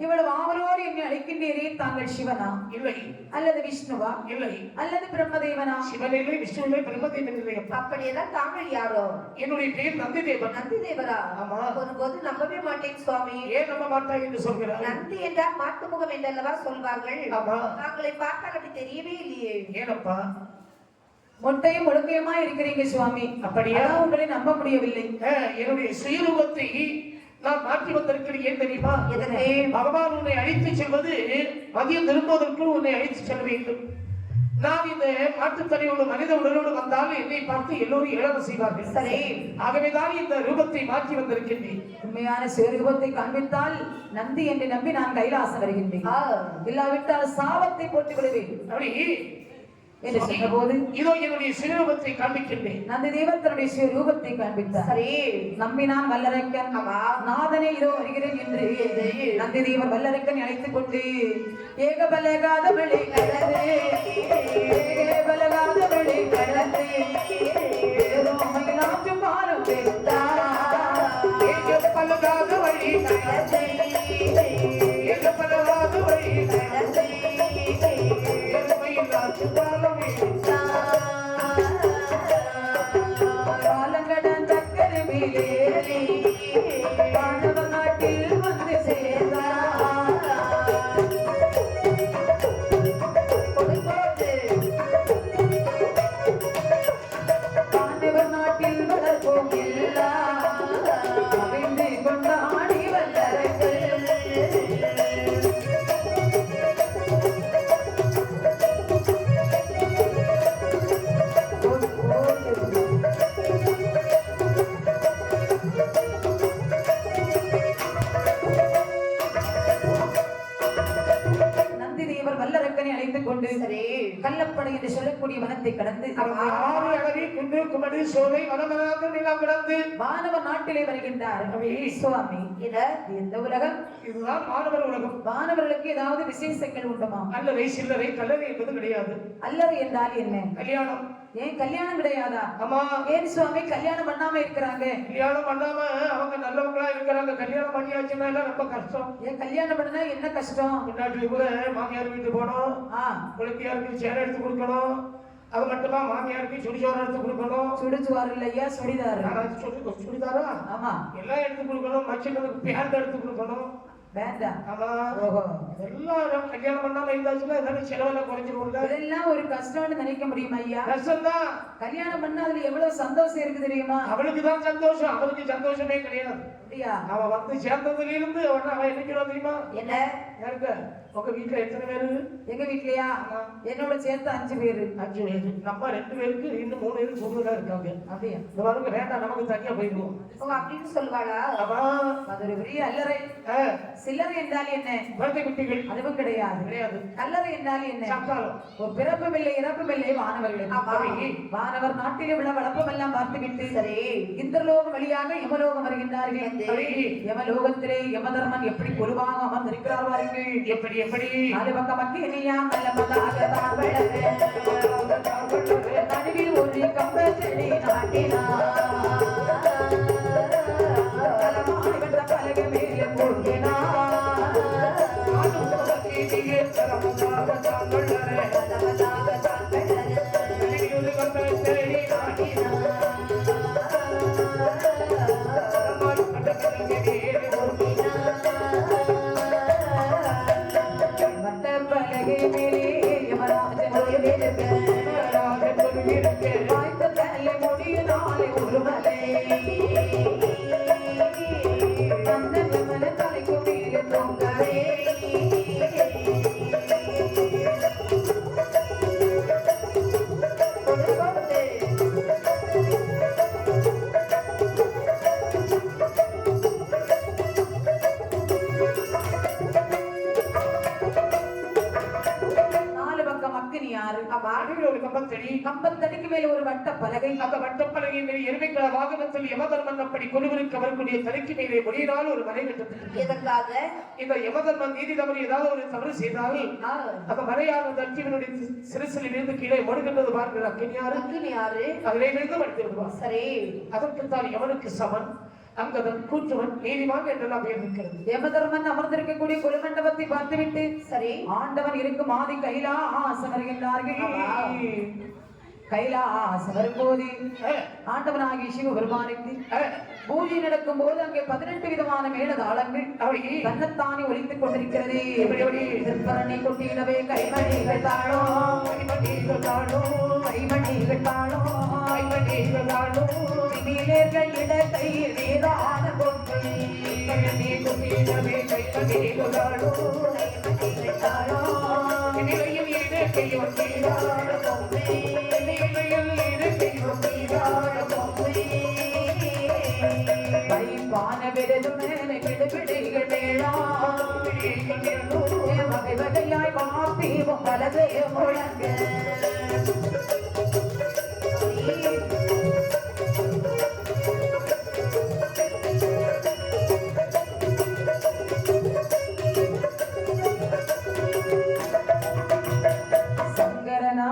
இவ்வளவு ஆவலோடு என்னை அழைக்கின்றீரே, தாங்கள் சிவனா இல்லை அல்லது விஷ்ணுவா இல்லை அல்லது பிரம்மதேவனா? சிவன் இல்லை, விஷ்ணு இல்லை, பிரம்மதேவன் இல்லை. அப்படியெல்லாம் தாங்கள் யாரோ? என்னுடைய பேர் நந்திதேவன். நந்திதேவரா? ஆமா. ஒருபோது நம்பவே மாட்டேன் சுவாமி. ஏன் நம்ப மாட்டாய் என்று சொல்கிறார்? நந்தி என்றால் மாட்டுமுகம் என்றல்லவா சொல்வார்கள். ஆமா. தாங்களை பார்த்தால் அப்படி தெரியவே இல்லையே. ஏனப்பா மொட்டையும் ஒழுங்கையுமா இருக்கிறீங்க சுவாமி? அப்படியா? உங்களை நம்ப முடியவில்லை. என்னுடைய சுயரூபத்தை நான் மாற்றி வந்திருக்கிறேன். ஏன் தெரியுமா? பகவான் உன்னை அழைத்து செல்வது மதியம் திரும்புவதற்குள் உன்னை அழைத்து செல்ல வேண்டும். நான் இந்த மாற்றுத்தலையோடு மனித உடலோடு வந்தால் என்னை பார்த்து எல்லோரும் ஏளனம் செய்வார்கள். சரி, ஆகவேதான் இந்த ரூபத்தை மாற்றி வந்திருக்கின்றேன். உண்மையான சுயரூபத்தை காண்பித்தால் நந்தி என்று நம்பி நான் கைலாசம் வருகின்றேன், இல்லாவிட்டால் சாபத்தை போட்டு விடுவேன் அப்படி என்று சொன்னபோது இதோ என்னுடைய சுயரூபத்தை காண்பிக்கின்றேன். நந்திதேவர் தன்னுடைய சுயரூபத்தை காண்பித்தார். சரி, நம்பினான் வல்லரக்கன், நாதனே இதோ வருகிறேன் என்று நந்திதேவர் வல்லரக்கன் அழைத்துக் கொண்டு ஏகபலகாதவளை கடந்து, ஏகபலகாதவளை கடந்து மயிலாற்றும் பாலம் ஏகபலகாத வழி கடந்து, ஏகபலகாத வழி கடந்து காலங்கடன் சக்கரை மேலேறி பாண்டவர் நாட்டில் வந்து சேர்ந்தார். பாண்டவர் நாட்டில் வளர்ப்போம் எல்லாம் அவிழ்ந்து கொண்டாடி வல்லரக்கன். வல்லரக்கனை அழைத்துக் கொண்டு கள்ளப்படை என்று சொல்லக்கூடிய வனத்தை கடந்து மாணவர் நாட்டிலே வருகின்றார். சுவாமி, எந்த உலகம்? இதுதான் மாணவர் உலகம். மாணவர்களுக்கு ஏதாவது விசேஷங்கள் உண்டுமா? அல்லறை சில்லறை கல்லறை என்பது கிடையாது. அல்லறை என்றால் என்ன? கல்யாணம். ஏன் கல்யாணம் கிடையாதா? ஆமா. ஏன் சுவாமி கல்யாணம் பண்ணாம இருக்கிறாங்க? கல்யாணம் பண்ணாம அவங்க நல்லவங்களா இருக்கிறாங்க. கல்யாணம் பண்ணியாச்சுன்னா ரொம்ப கஷ்டம். ஏன் கல்யாணம் பண்ணா என்ன கஷ்டம்? முன்னாடி கூட மாமியார் வீட்டு போனோம், குழந்தையாருக்கு சேர எடுத்து கொடுக்கணும். அது மட்டுமா மாமியாருக்கு சுடிசோறு எடுத்து கொடுக்கணும். சுடிச்சுவார் இல்லையா, சுடிதார். சுடிதாரா? ஆமா, எல்லாம் எடுத்து கொடுக்கணும். மச்சினதுக்கு பேண்ட் எடுத்து கொடுக்கணும். வேண்டாம். ஆமா ஓஹோ. எல்லாரும் கல்யாணம் பண்ணாம இருந்தாச்சுன்னா எல்லாரும் செலவெல்லாம் குறைஞ்சிரும்ல. இதெல்லாம் ஒரு கஷ்டம்னு நினைக்க முடியுமா ஐயா? கஷ்டம்தான். கல்யாணம் பண்ணா அதுல எவ்வளவு சந்தோஷம் இருக்கு தெரியுமா? அவளுக்கு தான் சந்தோஷம், அவளுக்கு சந்தோஷமே கிடையாது. அப்படியா? அவன் வந்து சேர்ந்ததுல இருந்து அவன் என்னைக்கு தெரியுமா? என்ன யாருக்க உங்க வீட்டுல எத்தனை பேரு? எங்க வீட்லயா? என்னோட சேர்த்து 5 பேரு. 5 பேரு. நம்ம 2 பேருக்கு இன்னும் 3 பேருக்கு சொந்தா இருக்காங்க. அப்படியா? இந்த பாருங்க வேண்டாம், நமக்கு தனியா போயிடுவோம். ஓ அப்படின்னு சொல்லுவாளா? ஆமா. அது ஒரு பெரிய அல்லறை. சில்லறை என்றால் என்ன? குழந்தை குட்டிகள் அதுவும் கிடையாது. கிடையாது. கல்லறை என்றால் என்ன? சக்காலம். ஒரு பிறப்பும் இல்லை இறப்பும் இல்லை வானவர்களுக்கு. வானவர் நாட்டில் உள்ள வளப்பமெல்லாம் பார்த்துவிட்டு சரி இந்திரலோகம் வழியாக யமலோகம் வருகின்றார்கள். யமலோகத்திலே யமதர்மன் எப்படி பொதுவாக அமர்ந்திருக்கிறார் பாருங்கள். எப்படி எப்படி 4 பக்கம் மக்கி என்னையா மல்லமதாக நடுவில் ஒரு கம்ப செடி நாட்டினார். பலகை மேலே போட்டினார். கம்பத்தடிக்கு மேல ஒரு வட்ட பலகை. அந்த வட்ட பலகை மேல் எருமைக்கிற வாகனத்தில் யமதர்மன் அப்படி கொலுவிற்கு வரக்கூடிய தலைக்கு மேலே முடியினால் ஒரு மலை கட்டப்பட்டது. எதற்காக? இந்த யமதர்மன் நீதி தவறு ஏதாவது ஒரு தவறு செய்தால் அந்த மலையான தர்ஜிவனுடைய சிறுசில் இருந்து கீழே மடுகின்றது பார்க்கிறார். அக்கினியாறு அதிலே விழுந்து மடித்து விடுவார். சரி அதற்குத்தான் யமனுக்கு சமன் அங்கதன் கூற்றுவன் நீதிமான் என்றெல்லாம் பெயர் இருக்கிறது. யமதர்மன் அமர்ந்திருக்கக்கூடிய குலமண்டபத்தை பார்த்துவிட்டு சரி ஆண்டவன் இருக்கும் ஆதி கைலாசம் வருகின்றார்கள். கைலாசம் வரும்போது ஆண்டவனாகிய சிவபெருமானுக்கு பூஜை நடக்கும் போது அங்கே 18 விதமான மேளதாளங்கள் தன்னைத்தானே ஒலித்துக் கொண்டிருக்கிறது. திருப்பரணி கொட்டிடவே கைமணிகள் தாழோ கைமணிகள் தாழோ கைமணிகள் தாழோ கைமணிகள் தாழோ மேலேர்கள் இடத்தை வேதான கொண்டு கொட்டிடவே கைமணிகள் தாழோ கைமணிகள் தாழோ நிலையில் இடைக்கையும் வகை வகையாய் வாப்பீவும் பலதே முழங்க சங்கரனா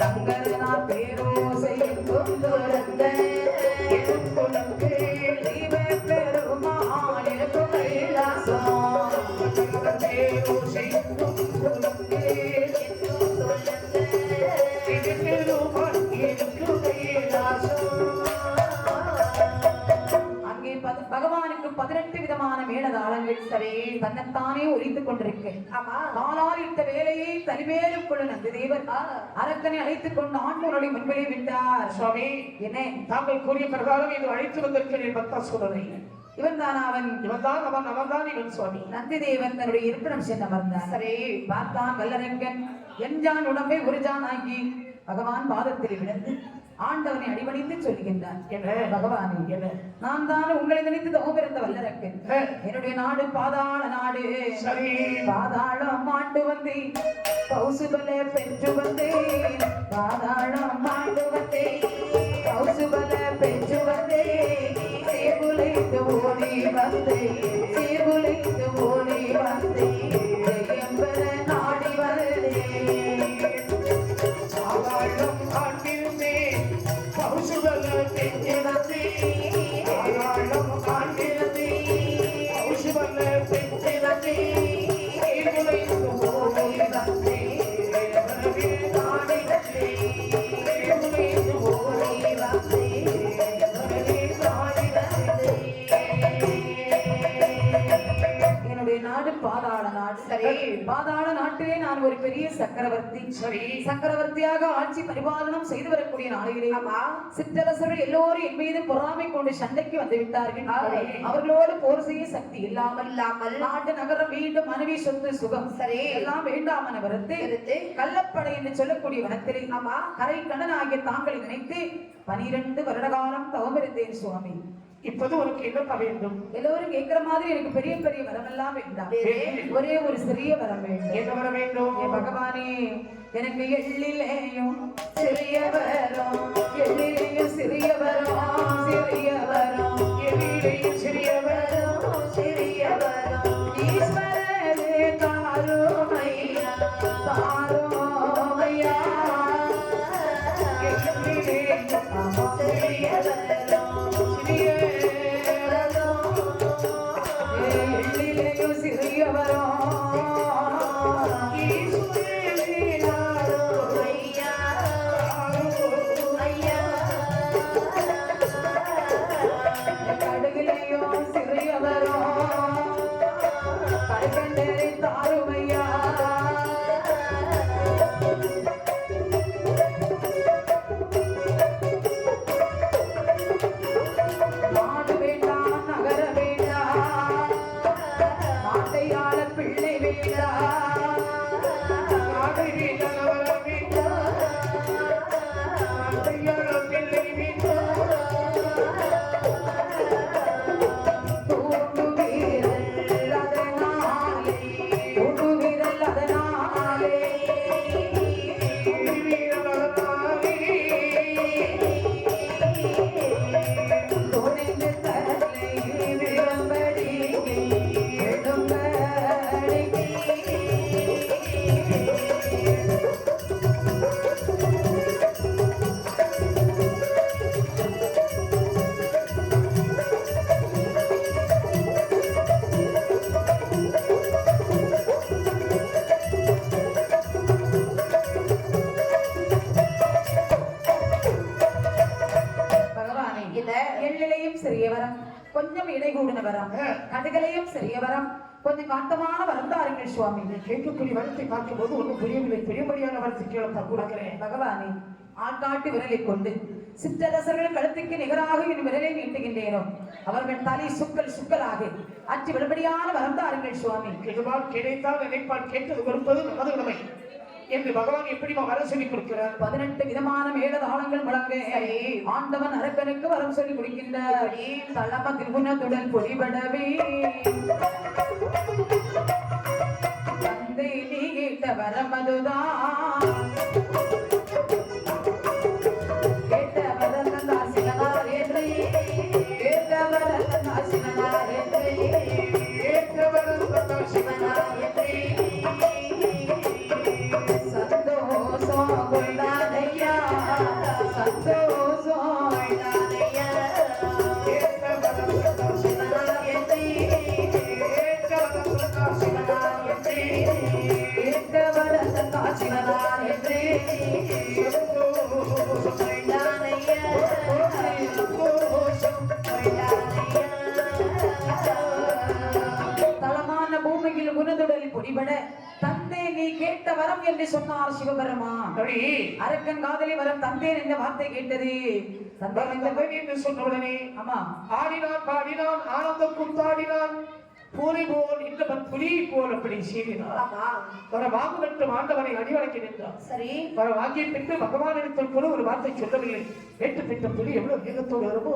சங்கரனா பேரோசையும் கொண்டுரங்க பகவானுக்கு 18 விதமான மேளதாளங்கள் சரி தன்னைத்தானே ஒலித்துக் கொண்டிருக்கு. காலால் இட்ட வேலையை தனிமேலும் கொள்ள நந்தி தேவர் அரக்கனை அழைத்துக் கொண்டு ஆண்டவனுடைய முன்பிலே விட்டார். சுவாமி என்ன தாங்கள் கூறிய பிரகாரம் இது அழைத்து வந்திருக்கிறேன் பக்தா சோதனை. இவன் தான் அவன், இவன் தான் அவன், அவன் தான் இவன். சுவாமி நந்தி தேவன் தன்னுடைய இருப்பிடம் சென்று அமர்ந்தான். சரி பார்த்தான் வல்லரங்கன் எஞ்சான் உடம்பை ஒரு ஜான் ஆக்கி பகவான் பாதத்தில் விழுந்து ஆண்டவனை அடிபணித்து சொல்லுகின்றான். பகவானே என்ன நான் தான் உங்களை நினைத்து தோபிருந்த வல்லரக்கன். என்னுடைய நாடு பாதாள நாடு. பாதாளம் ஆண்டு வந்தே பௌசுபல பெற்று வந்தே பாதாளம் ஆண்டு வந்தே பௌசுபல பெற்று வந்தே சேகுலைத்து ஓடி வந்தே சேகுலைத்து ஓடி வந்தே ஜெயம்பர நாடி வருதே பாதாளம் ஆண்டிருந்தே பௌசுபல பெற்று வந்தே பாதாளம் ஆண்டிருந்தே பௌசுபல பெற்று வந்தே சேகுலைத்து ஓடி வந்தே நாடு பாதாள நாடு. சரி. பாதாள நாட்டிலே நான் ஒரு பெரிய சக்கரவர்த்தி. சரி. சக்கரவர்த்தியாக ஆட்சி பரிபாலனம் செய்து வரக்கூடிய நாளிலே ஆமா. சிற்றரசர்கள் எல்லோரும் என் மீது பொறாமை கொண்டு சண்டைக்கு வந்து விட்டார்கள். அவர்களோடு போர் செய்ய சக்தி இல்லாமல் நாட்டு நகரம் வீடு மனைவி சொத்து சுகம் சரி எல்லாம் வேண்டாமன வரத்து கள்ளப்படை என்று சொல்லக்கூடிய வனத்திலே ஆமா கரை கண்ணன் ஆகிய தாங்களை நினைத்து 12 வருட காலம் தவம் இருந்தேன் சுவாமி. இப்போது உனக்கு என்னப்பா வேண்டும்? எல்லோரும் கேட்கிற மாதிரி எனக்கு பெரிய பெரிய வரமெல்லாம் வேண்டாம், ஒரே ஒரு சிறிய வரம் வேண்டும். என்ன வர வேண்டும்? பகவானே, எனக்கு எள்ளிலேயும் சிறிய வரம், எள்ளிலேயும் சிறிய வரம், சிறிய வரம், எள்ளிலேயும் சிறிய வரம், சிறிய வரம். ஈஸ்வரனே தாருமையா, தாருமையா. எள்ளிலேயும் சிறிய வரம், எள்ளிலேயும் சிறிய வரம். கடுகிலையும் சிறிய வரம், கடுகண்டரை தாருமையா. நாடு வேண்டாம், நகர வேண்டாம், மாட்டையாள பிள்ளை வேண்டாம். நாடு வேண்டாம், நகர வேண்டாம், மாட்டையாள பிள்ளை வேண்டாம். தூண்டு வீரல் அதனாலே, தூண்டு வீரல் அதனாலே, துணிந்து தலை விளம்படி விளம்படி. பகவானே, எள்ளிலையும் சிறிய வரம், கொஞ்சம் இடை கூடின வரம், கடுகளையும் சிறிய வரம், கொஞ்சம் காட்டமான வரம் தாருங்கள் சுவாமி. கேட்கக்கூடிய வரத்தை பார்க்கும்போது ஒன்றும் புரியவில்லை. பெரியபடியான வரத்தை கேளப்பா கொடுக்கிறேன். பகவானே, ஆட்காட்டு விரலை கொண்டு சிற்றரசர்கள் கழுத்துக்கு நிகராக என் விரலை நீட்டுகின்றேனோ அவர்கள் தலை சுக்கல் சுக்கலாக அச்சு விடுபடியான வரம் தாருங்கள் சுவாமி. இதுவால் கிடைத்தால் நினைப்பால் கேட்டது கொடுப்பது நமது உண்மை என்று பகவான் எப்படி வர சொல்லி கொடுக்கிறார்? 18 விதமான மேளதாளங்கள் முழங்க ஆண்டவன் அரக்கனுக்கு வரம் சொல்லி கொடுக்கின்றார். தளமத்தில் குணத்துடன் பொலிபடவே தந்தை நீ கேட்ட வரம் அதுதான். கேட்ட வரம் தாசினார் என்று, கேட்ட வரம் தாசினார் என்று, கேட்ட வரம் சிவனார் என்று சந்தோஷம் கொண்டாதையா, சந்தோஷம் கொண்டாதையா. கேட்ட வரம் சிவனார் என்று, கேட்ட வரம் சிவனார் என்று, கேட்ட வரம் சிவனார் என்று கொண்டாதையா, சந்தோஷம் கொண்டாதையா. தளமான பூமியில் குணதுடல் பொடிபட தந்தே நீ கேட்ட வரம் என்று சொன்னார் சிவபெருமா. அரக்கன் காதலி வரம் தந்தேன் என்ற வார்த்தை கேட்டது. என்று சொன்னவுடனே ஆமா ஆடினான், பாடினான், ஆனந்த கூத்தாடினான், பூரி போல் இன்றவன் புலி போல் அப்படி செய்தினார். வர வாங்கு மற்றும் ஆண்டவனை அடிவடைக்கு நின்றார். சரி வர வாங்கிய பின்பு பகவானிடத்தில் கூட ஒரு வார்த்தை சொல்லவில்லை. வேட்டு பெற்ற புலி எவ்வளவு வேகத்தோடு வருமோ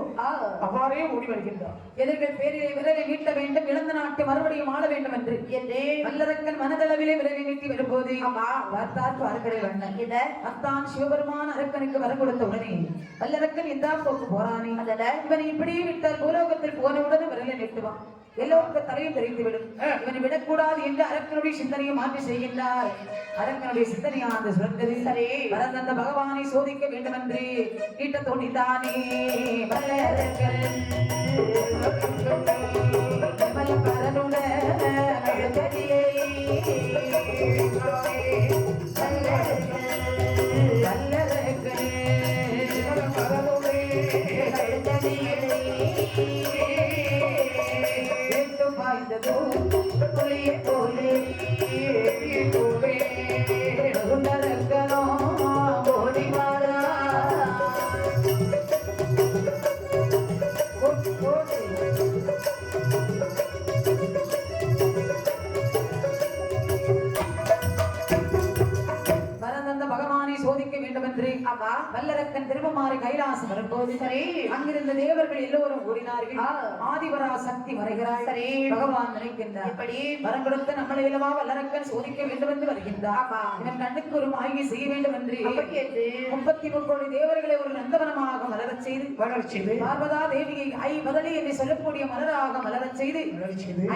அவ்வாறே ஓடி வருகின்றார். எதிர்கள் பேரிலே விரலை நீட்ட வேண்டும், இழந்த நாட்டை மறுபடியும் ஆள வேண்டும் என்று வல்லரக்கன் மனதளவிலே விரலை நீட்டி வரும்போது பார்த்தார் பார்க்கடை வண்ணன். அத்தான் சிவபெருமான் அரக்கனுக்கு வரம் கொடுத்த உடனே வல்லரக்கன் எந்தா போக்கு போறானே, இவனை இப்படியே விட்டால் பூலோகத்தில் போனவுடனே விரலை நீட்டுவான், எல்லோருக்கும் தலையும் தெரிந்துவிடும், இவனை விடக்கூடாது என்று அரக்கனுடைய சிந்தனையை மாற்றி செய்கின்றார். அரக்கனுடைய சிந்தனையானது சுரந்தது. வரந்த பகவானை சோதிக்க வேண்டும் என்று நீட்ட தோண்டித்தானே வல்லரக்கன். பாய்ந்ததோ புலியை போலே உணரக்கனோ ஓடி வாரா வரதந்த பகவானை சோதிக்க வேண்டும் என்று ஆமா வல்லரக்கன் திரும்பமாறு கைலாசம் வரும்போது சரி அங்கிருந்த தேவர்கள் எல்லோரும் ஓடினார்கள் ஆதிவரா சக்தி வருகிறார் சரி பகவான் நினைக்கின்றார் இப்படி வரம் கொடுத்த நம்மளை இலவா வல்லரக்கன் சோதிக்க வேண்டும் என்று வருகின்றார் ஆமா இவன் கண்ணுக்கு ஒரு மாயை செய்ய வேண்டும் என்று அப்படி என்று 33 கோடி தேவர்களை ஒரு நந்தவனமாக மலரச் செய்து பார்வதா தேவியை ஐவதலி என்று சொல்லக்கூடிய மலராக மலரச் செய்து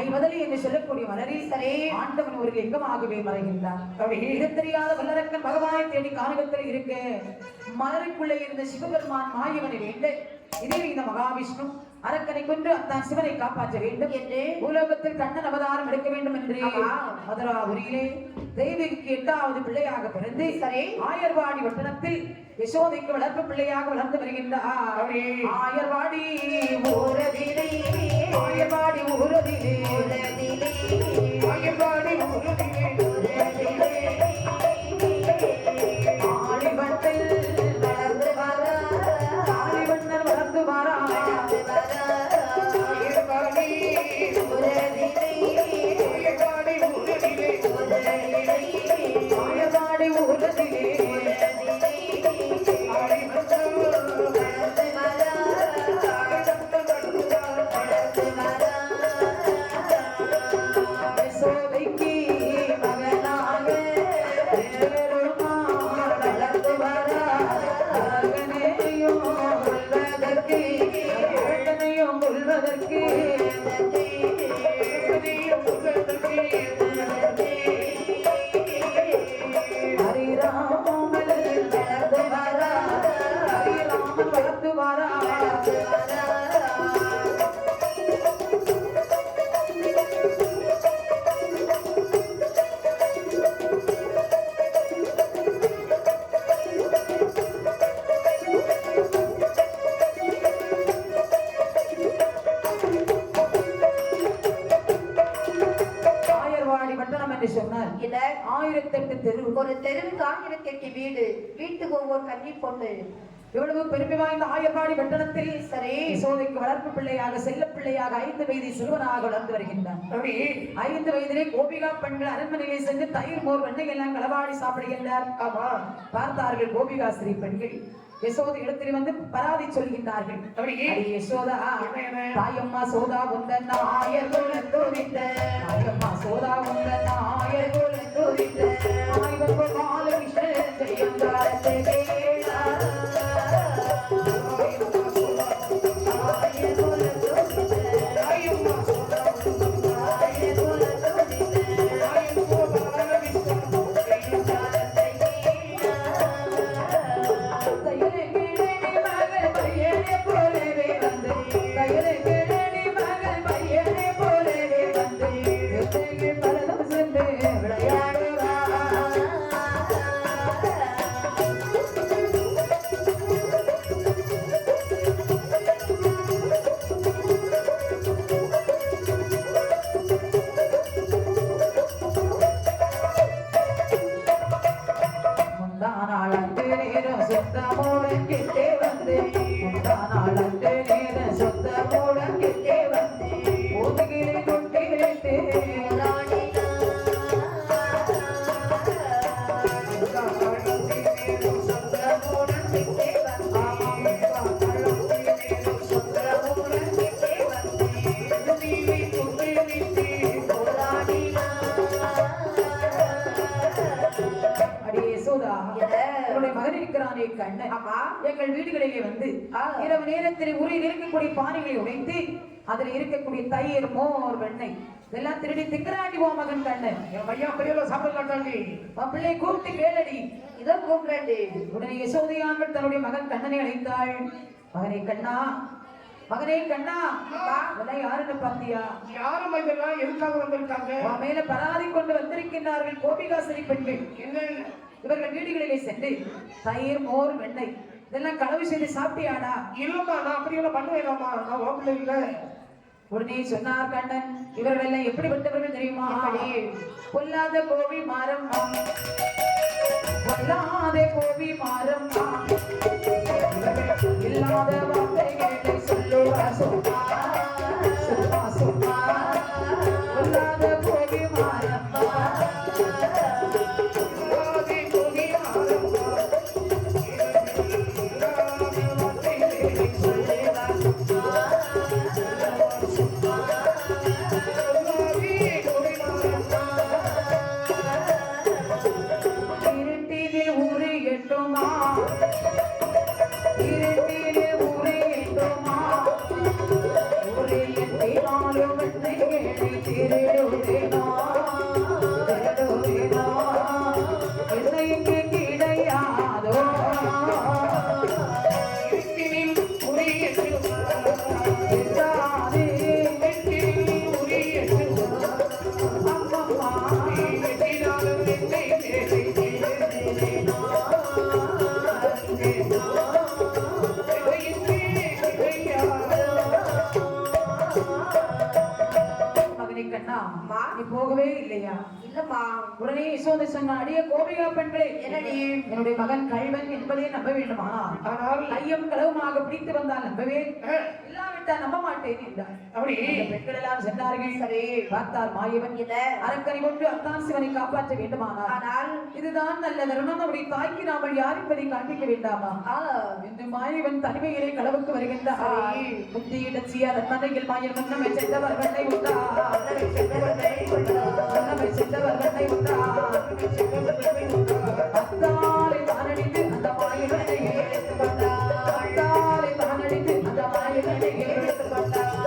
ஐவதலி என்று சொல்லக்கூடிய மலரில் சரி ஆண்டவன் ஒரு லிங்கமாகவே மறைகின்றார் இது தெரியாத வல்லரக்கன் பகவானை தேடி கானகத்தில் இருக்க மலருக்குள்ளே இருந்த சிவபெருமான் மாயவனை வேண்டு இதே இந்த மகாவிஷ்ணு அரக்கனை கொண்டு அத்தான் சிவனை காப்பாற்ற வேண்டும் என்று பூலோகத்தில் கண்ணன் அவதாரம் எடுக்க வேண்டும் என்று மதுராபுரியிலே தேவிக்கு 8வது பிள்ளையாக பிறந்து சரி ஆயர்வாடி வட்டணத்தில் யசோதைக்கு வளர்ப்பு பிள்ளையாக வளர்ந்து வருகின்றார் ஆயர்வாடி ஊரதிலே ஆயர்வாடி ஊரதிலே ஆயர்வாடி ஊரதிலே ஆழிவட்டில் வளர்ந்து வாரா ஆழிவண்ணர் வளர்ந்து வாரா ஆயர்வாடி ஊரதிலே ஆயர்வாடி ஊரதிலே ஆயர்வாடி ஊரதிலே யசோதைக்கு மகனாக பெருமாள் வளர்ந்து வரா மகனையும் கொல்வதற்கு மகனையும் கொல்வதற்கு ஹரிராமன் வளர்ந்து வரா ஹரிராமன் வளர்ந்து வரா ஆயர்வாடி வட்டணம் என்று சொன்னார் இல்ல 1008 தெரு ஒரு தெருவுக்கு 1008 வீடு வீட்டுக்கு ஒவ்வொரு கன்னி பொண்ணு இவ்வளவு பெருமை வாய்ந்த ஆயர்வாடி வட்டணத்தில் சரி யசோதைக்கு வளர்ப்பு பிள்ளையாக செல்ல பிள்ளையாக 5 வயது சிறுவனாக வளர்ந்து வருகின்றான் 5 வயதிலே கோபிகா பெண்கள் அரண்மனையிலே சென்று தயிர் மோர் வெண்ணெய் எல்லாம் களவாடி சாப்பிடுகின்றார் ஆமா பார்த்தார்கள் கோபிகா ஸ்ரீ பெண்கள் யசோதை இடத்தில் வந்து பராதி சொல்கின்றார்கள் யசோதா தாயம்மா சோதா உந்த நாயர் குலத்துரித்த தாயம்மா சோதா உந்த நாயர் குலத்துரித்த ஆய்வர் கோபால கிருஷ்ண ஜெயங்காரத்தை கேளா எங்கள் வீடுகளிலே வந்து இரவு நேரத்தில் உரையில் இருக்கக்கூடிய பானைகளை உடைத்து அதில் இருக்கக்கூடிய தயிர் மோர் வெண்ணெய் இதெல்லாம் திருடி திக்கராண்டி போ மகன் கண்ணு ஐயா பெரியவள சாப்பிட மாட்டாண்டி பிள்ளை கூப்பிட்டு கேளடி இதோ கூப்பிடுறேன் உடனே யசோதையானவள் தன்னுடைய மகன் கண்ணனை அழைத்தாள் மகனே கண்ணா மகனே கண்ணா இதெல்லாம் யாருன்னு பாத்தியா யாரும் இதெல்லாம் எதுக்காக வந்திருக்காங்க மேல பராதி கொண்டு வந்திருக்கின்றார்கள் கோபிகாசரி பெண்கள் இவர்கள் வீடுகளிலே சென்று தயிர் மோர் வெண்ணெய் இதெல்லாம் களவு செய்து சாப்பிட்டியாடா இல்லம்மா நான் அப்படியெல்லாம் பண்ணுவேனாமா நான் ஓப்பல இல்ல உடனே சொன்னார் கண்ணன், இவர்கள் எல்லாம் எப்படிப்பட்டவர்கள் தெரியுமா? பொல்லாத கோபி மாறம்மா, பொல்லாத கோபி மாறம்மா, இல்லாத வார்த்தைகளை சொல்லுவா சும்மா சும்மா சும்மா. பொல்லாத கோபி மாறம்மா, இருட்டிலே ஊரு எட்டுமா, இருட்டிலே ஊரு எட்டுமா, ஊரு எட்டினாலும் வெற்றி கேளை திருடுவேனா திருடுவேனா, என்னை இங்கே கிடையாதோ. எட்டாதே அம்மம்மா, மகனே கண்ணா, நீ போகவே இல்லையா? இல்லம்மா. உடனே யசோதை சொன்ன, அடிய கோபிகா பெண்களே, என்னடி? என்னுடைய மகன் கள்வன் என்பதை நம்ப வேண்டுமானா? ஆனால் கையும் களவுமாக பிடித்து வந்தால் நம்பவே, இல்லாவிட்டால் நம்ப மாட்டேன் என்றார். அப்படி அந்த பெண்கள் எல்லாம் சென்றார்கள். சரி. பார்த்தார் மாயவன் என்ன? அரக்கனை கொண்டு அத்தான் சிவனை காப்பாற்ற வேண்டுமானார். ஆனால் இதுதான் நல்ல தருணம். நம்முடைய தாய்க்கு நாமல் யார் என்பதை காண்பிக்க வேண்டாமா என்று மாயவன் தனிமையிலே களவுக்கு வருகின்றார். சரி. புத்தியிடச்சிய மனையில் மாயவன் நம்மை சென்றவர் வெண்ணை உண்டார், நம்மை சென்றவர் வெண்ணை உண்டார். அத்தாலை தானடித்து அந்த மாயவனை எடுத்து வந்தார், அத்தாலை தானடித்து அந்த மாயவனை எடுத்து வந்தார்.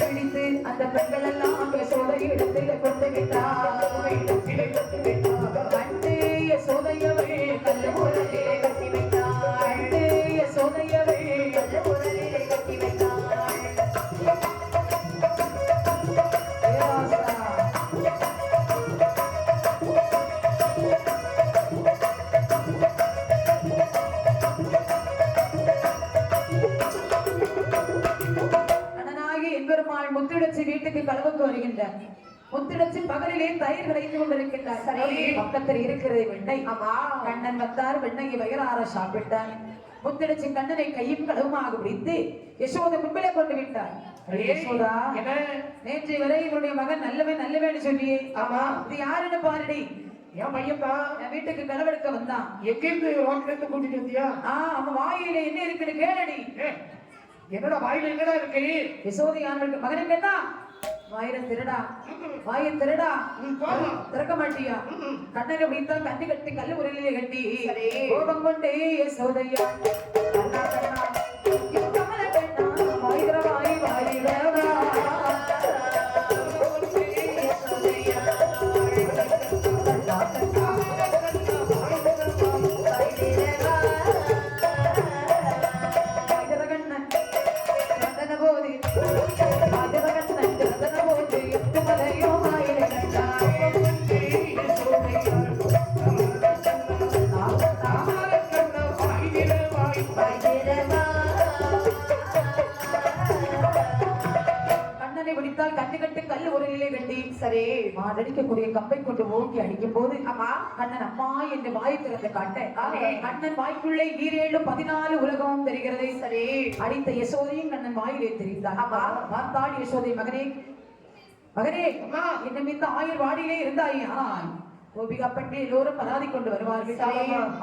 பிடித்து அந்த பெண்கள் எல்லாம் யசோதை இடத்தில் கொண்டு விட்டார். கண்டு யசோதையவை கல்ல முரலே கட்டி வைத்தார், கண்டு யசோதையவை கல்ல முரலே கட்டி வைத்தார். கண்ணனாகி எம்பெருமாள் முத்திடச்சி வீட்டுக்கு களவுக்கு வருகின்றார். முத்திடச்சி பகலிலே தயிர் கிடைத்து கொண்டிருக்கின்றார். சரி. பக்கத்தில் இருக்கிறது வெண்ணெய். ஆமா. கண்ணன் வந்தார், வெண்ணெயை வயிறார சாப்பிட்டார். முத்திடச்சி கண்ணனை கையும் களவுமாக பிடித்து யசோதை முன்பிலே கொண்டு விட்டார். யசோதா, என்ன? நேற்று வரை இவருடைய மகன் நல்லவன் நல்லவேன்னு சொல்லியே, ஆமா. இது யாருன்னு பாருடி. என் பையன் தான். என் வீட்டுக்கு களவெடுக்க வந்தான். எங்கிருந்து ரோட்ல இருந்து கூட்டிட்டு வந்தியா? அவன் வாயில என்ன இருக்குன்னு கேளடி. என்னடா வாயில என்னடா இருக்கு? யசோதை ஆண்களுக்கு மகனை கேட்டா, வாயில திருடா, வாயை திருடா, திறக்க மாட்டியா? கண்ணனை பிடித்தான், கண்ணு கட்டி கல்லு உரலிலே கட்டி கோபம் கொண்டே யசோதையா கண்ணா கண்ணா கமல கண்ணா வாயிரவாய் வாயிரவா யசோதையா கண்ணா கண்ணா கண்ணனை பிடித்தால் கண்ணு கட்டு கல் ஒரு நிலை கட்டி சரி. மாடடிக்கக்கூடிய கம்பை கொண்டு ஓங்கி அடிக்கும் போது ஆமா. கண்ணன் அம்மா என்று வாய் திறந்து காட்ட கண்ணன் வாய்க்குள்ளே 14 உலகமும் தெரிகிறது. சரி. அடித்த யசோதையும் கண்ணன் வாயிலே தெரிந்தார். ஆமா. பார்த்தாள் யசோதை, மகனே மகனே, இன்னும் இந்த ஆயுள் வாடியிலே இருந்தாய். கோபிகா பெண்கள் எல்லோரும் பராதி கொண்டு வருவார்கள்.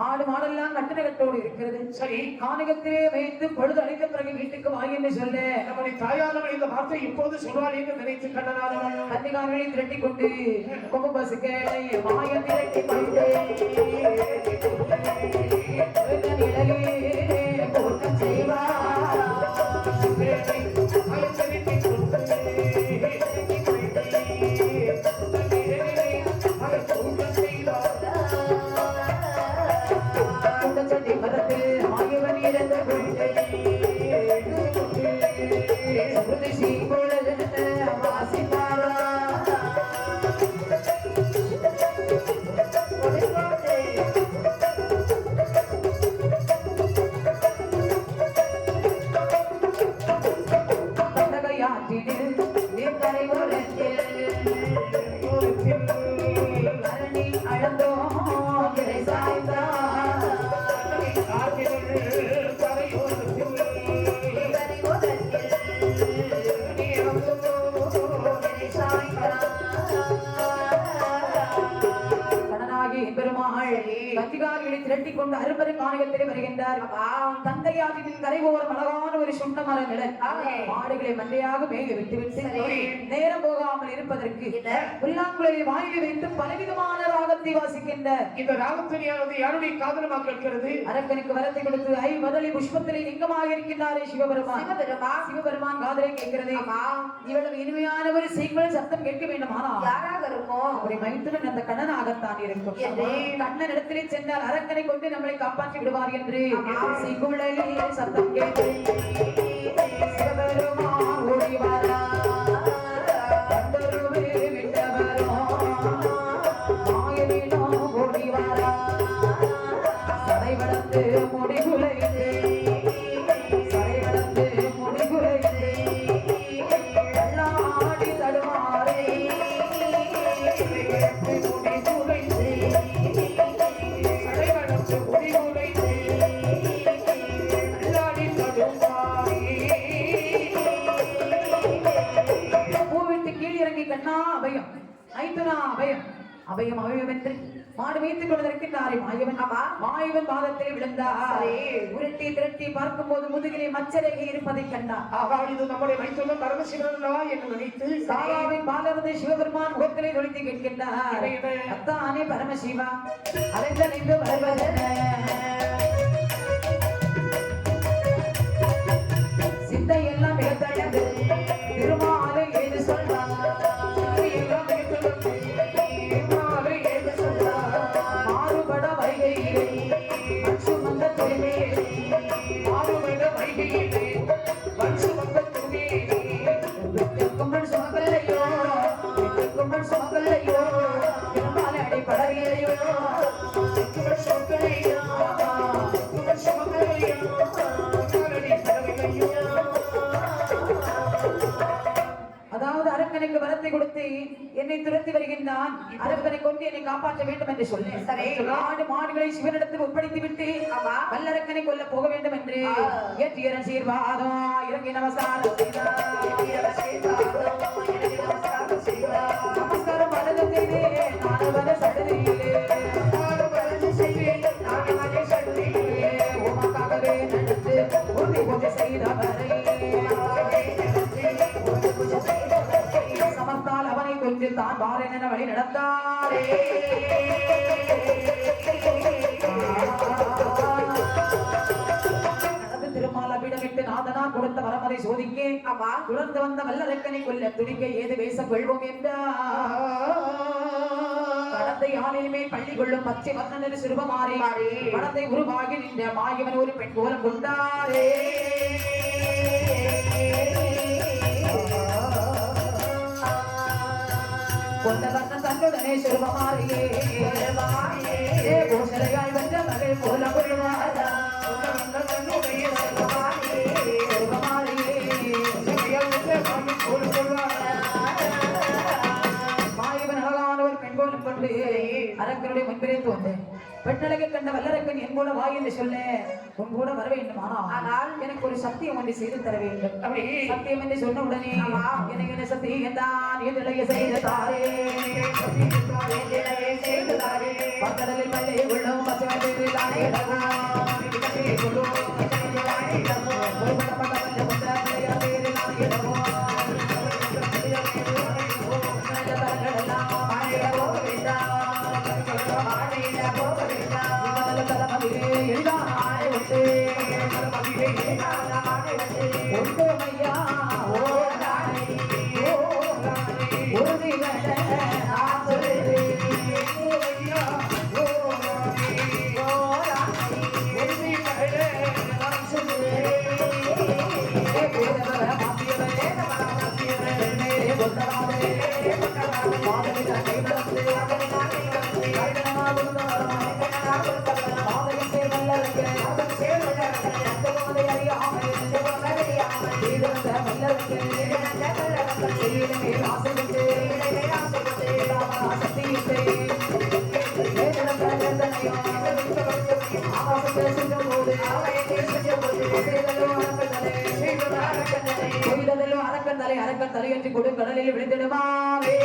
ஆடு மாடெல்லாம் கட்டுநகட்டோடு இருக்கிறது. சரி. கானகத்திலே வைத்து பொழுது அடைந்த பிறகு வீட்டுக்கு வாய் என்று சொல்ல நம்முடைய தாயானவள் இந்த வார்த்தை இப்போது சொல்வாள் என்று நினைத்து கண்ணனானவள் கன்னிகார்களை திரட்டி கொண்டு கொம்பு பசுக்களை மாயம் திரட்டி கொண்டு கூட்டம் செய்வார். கூட்டச்சட்டி மரத்தில் மாயவன் இறந்த கொண்டு சீக்குழல் அதிகாரிகளை திரட்டிக் கொண்டு அரும்பெரு காணிகத்திலே வருகின்றார் தந்தையாற்றின் கரைவோரம் அழகான ஒரு சுண்ண மர நிழல் மாடுகளை மந்தையாக மேக விட்டுவிட்டு நேரம் போகாமல் இருப்பதற்கு புல்லாங்குழலை வாயிலை வைத்து பலவிதமான ராகத்தை வாசிக்கின்ற இந்த ராகத்துணியானது யாருடைய காதலமாக கேட்கிறது? அரக்கனுக்கு வரத்தை கொடுத்து முதலி புஷ்பத்திலே லிங்கமாக இருக்கின்றாரே சிவபெருமான் காதலை கேட்கிறது. இவ்வளவு இனிமையான ஒரு சீக்கிரம் சத்தம் கேட்க வேண்டுமானா யாராக இருக்கும்? அவரை மைத்துடன் அந்த கண்ணனாகத்தான் இருக்கும். கண்ணன் இடத்திலே சென்றால் அரக்கனை கொண்டு நம்மளை காப்பாற்றி விடுவார் என்று சீக்குழலிலே சத்தம் கேட்டு சிவபெருமான் ஓடி வாரா கண்டருவே விட்டவரோ மாயவினோ ஓடி வாரா சடை வளர்த்து முடிகுலைந்து சடை வளர்த்து முடிகுலைந்து கல்லாடி தடுமாறே அபயம் ஐந்துனா அபயம் அபயம் அபயம் என்று மாடு வைத்துக் கொண்டிருக்கின்றாரே மாயவன் மாயவன் பாதத்திலே விழுந்தார். உருட்டி திரட்டி பார்க்கும் போது முதுகிலே மச்சரேகை இருப்பதை கண்டார். இது நம்முடைய மைத்துனர் பரமசிவனா என்று நினைத்து சாராவின் பாலரது சிவபெருமான் முகத்திலே நுழைத்து கேட்கின்றார். அத்தானே பரமசிவா அரைந்தனைந்து வருவதென சித்தை எல்லாம் மிகத்தழகு திருமாலை ஏது சொல்வார் மாறுபட வைகையிலே சுமந்த துணை மாறுபட வைகையிலே சுமந்த துணை கும்பல் சுமக்கல்லையோ கும்பல் சுமக்கல்லையோ திருமாலை அடிப்படையிலையோ கும்பல் சுமக்கல்லையோ கும்பல் சுமக்கல்லையோ அதாவது அரக்கனுக்கு வரத்தை கொடுத்து என்னை துரத்தி வருகின்றான். அரக்கனை கொண்டு என்னை காப்பாற்ற வேண்டும் என்று சொன்னேன். ஆடு மாடுகளை சிவனிடத்தில் ஒப்படைத்து விட்டு வல்லரக்கனை கொல்ல போக வேண்டும் என்று ஏற்றியர சீர்வாதம் இறங்கி நமஸ்காரம் நமஸ்காரம் வலது செய்தே நானுவத சடுதியிலே உமக்காகவே நடந்து உறுதி பூஜை செய்தவரை சமத்தால் அவனை கொஞ்சம் தான் வாரேன் என வழி நடந்தாரே. நடந்து திருமாலபிடமிட்டு நாதனா கொடுத்த வரமதை சோதிக்கே தொடர்ந்து வந்த வல்லரக்கனை கொல்ல துடிக்க ஏது வேசம் கொள்வோம் என்றார். படத்தை ஆளிலுமே பள்ளி கொள்ளும் பச்சை வர்ணனது சிறுபமாறி படத்தை உருவாகி நின்ற மாயவன் ஒரு பெண் கோலம் கொண்டாரே. கொண்ட வண்ணம் தன்னுடனே சிறுபமாறியே கோசலையாய் வென்ற மகள் போல கொள்வாரா தன்னுடைய சிறுபமாறியே மாயவன் அழகான ஒரு பெண் கோலம் கொண்டு அரக்கனுடைய முன்பிலே தோன்றேன். பெண்ணழகை கண்ட வல்லரக்கன் என் கூட வாய் என்று சொல்ல உன் கூட வர வேண்டும். ஆனால் எனக்கு ஒரு சத்தியம் ஒன்று செய்து தர வேண்டும். அப்படி சத்தியம் என்று சொன்ன உடனே எனக்கு என்ன சத்தியம் தான் எதிரைய செய்த தாரே பக்கடலில் மழை உள்ளோம் பச்சை தானே அரக்கன் தலை அரக்கன் தலையற்றி கொடு கடலில் விழுந்திடுமாவே.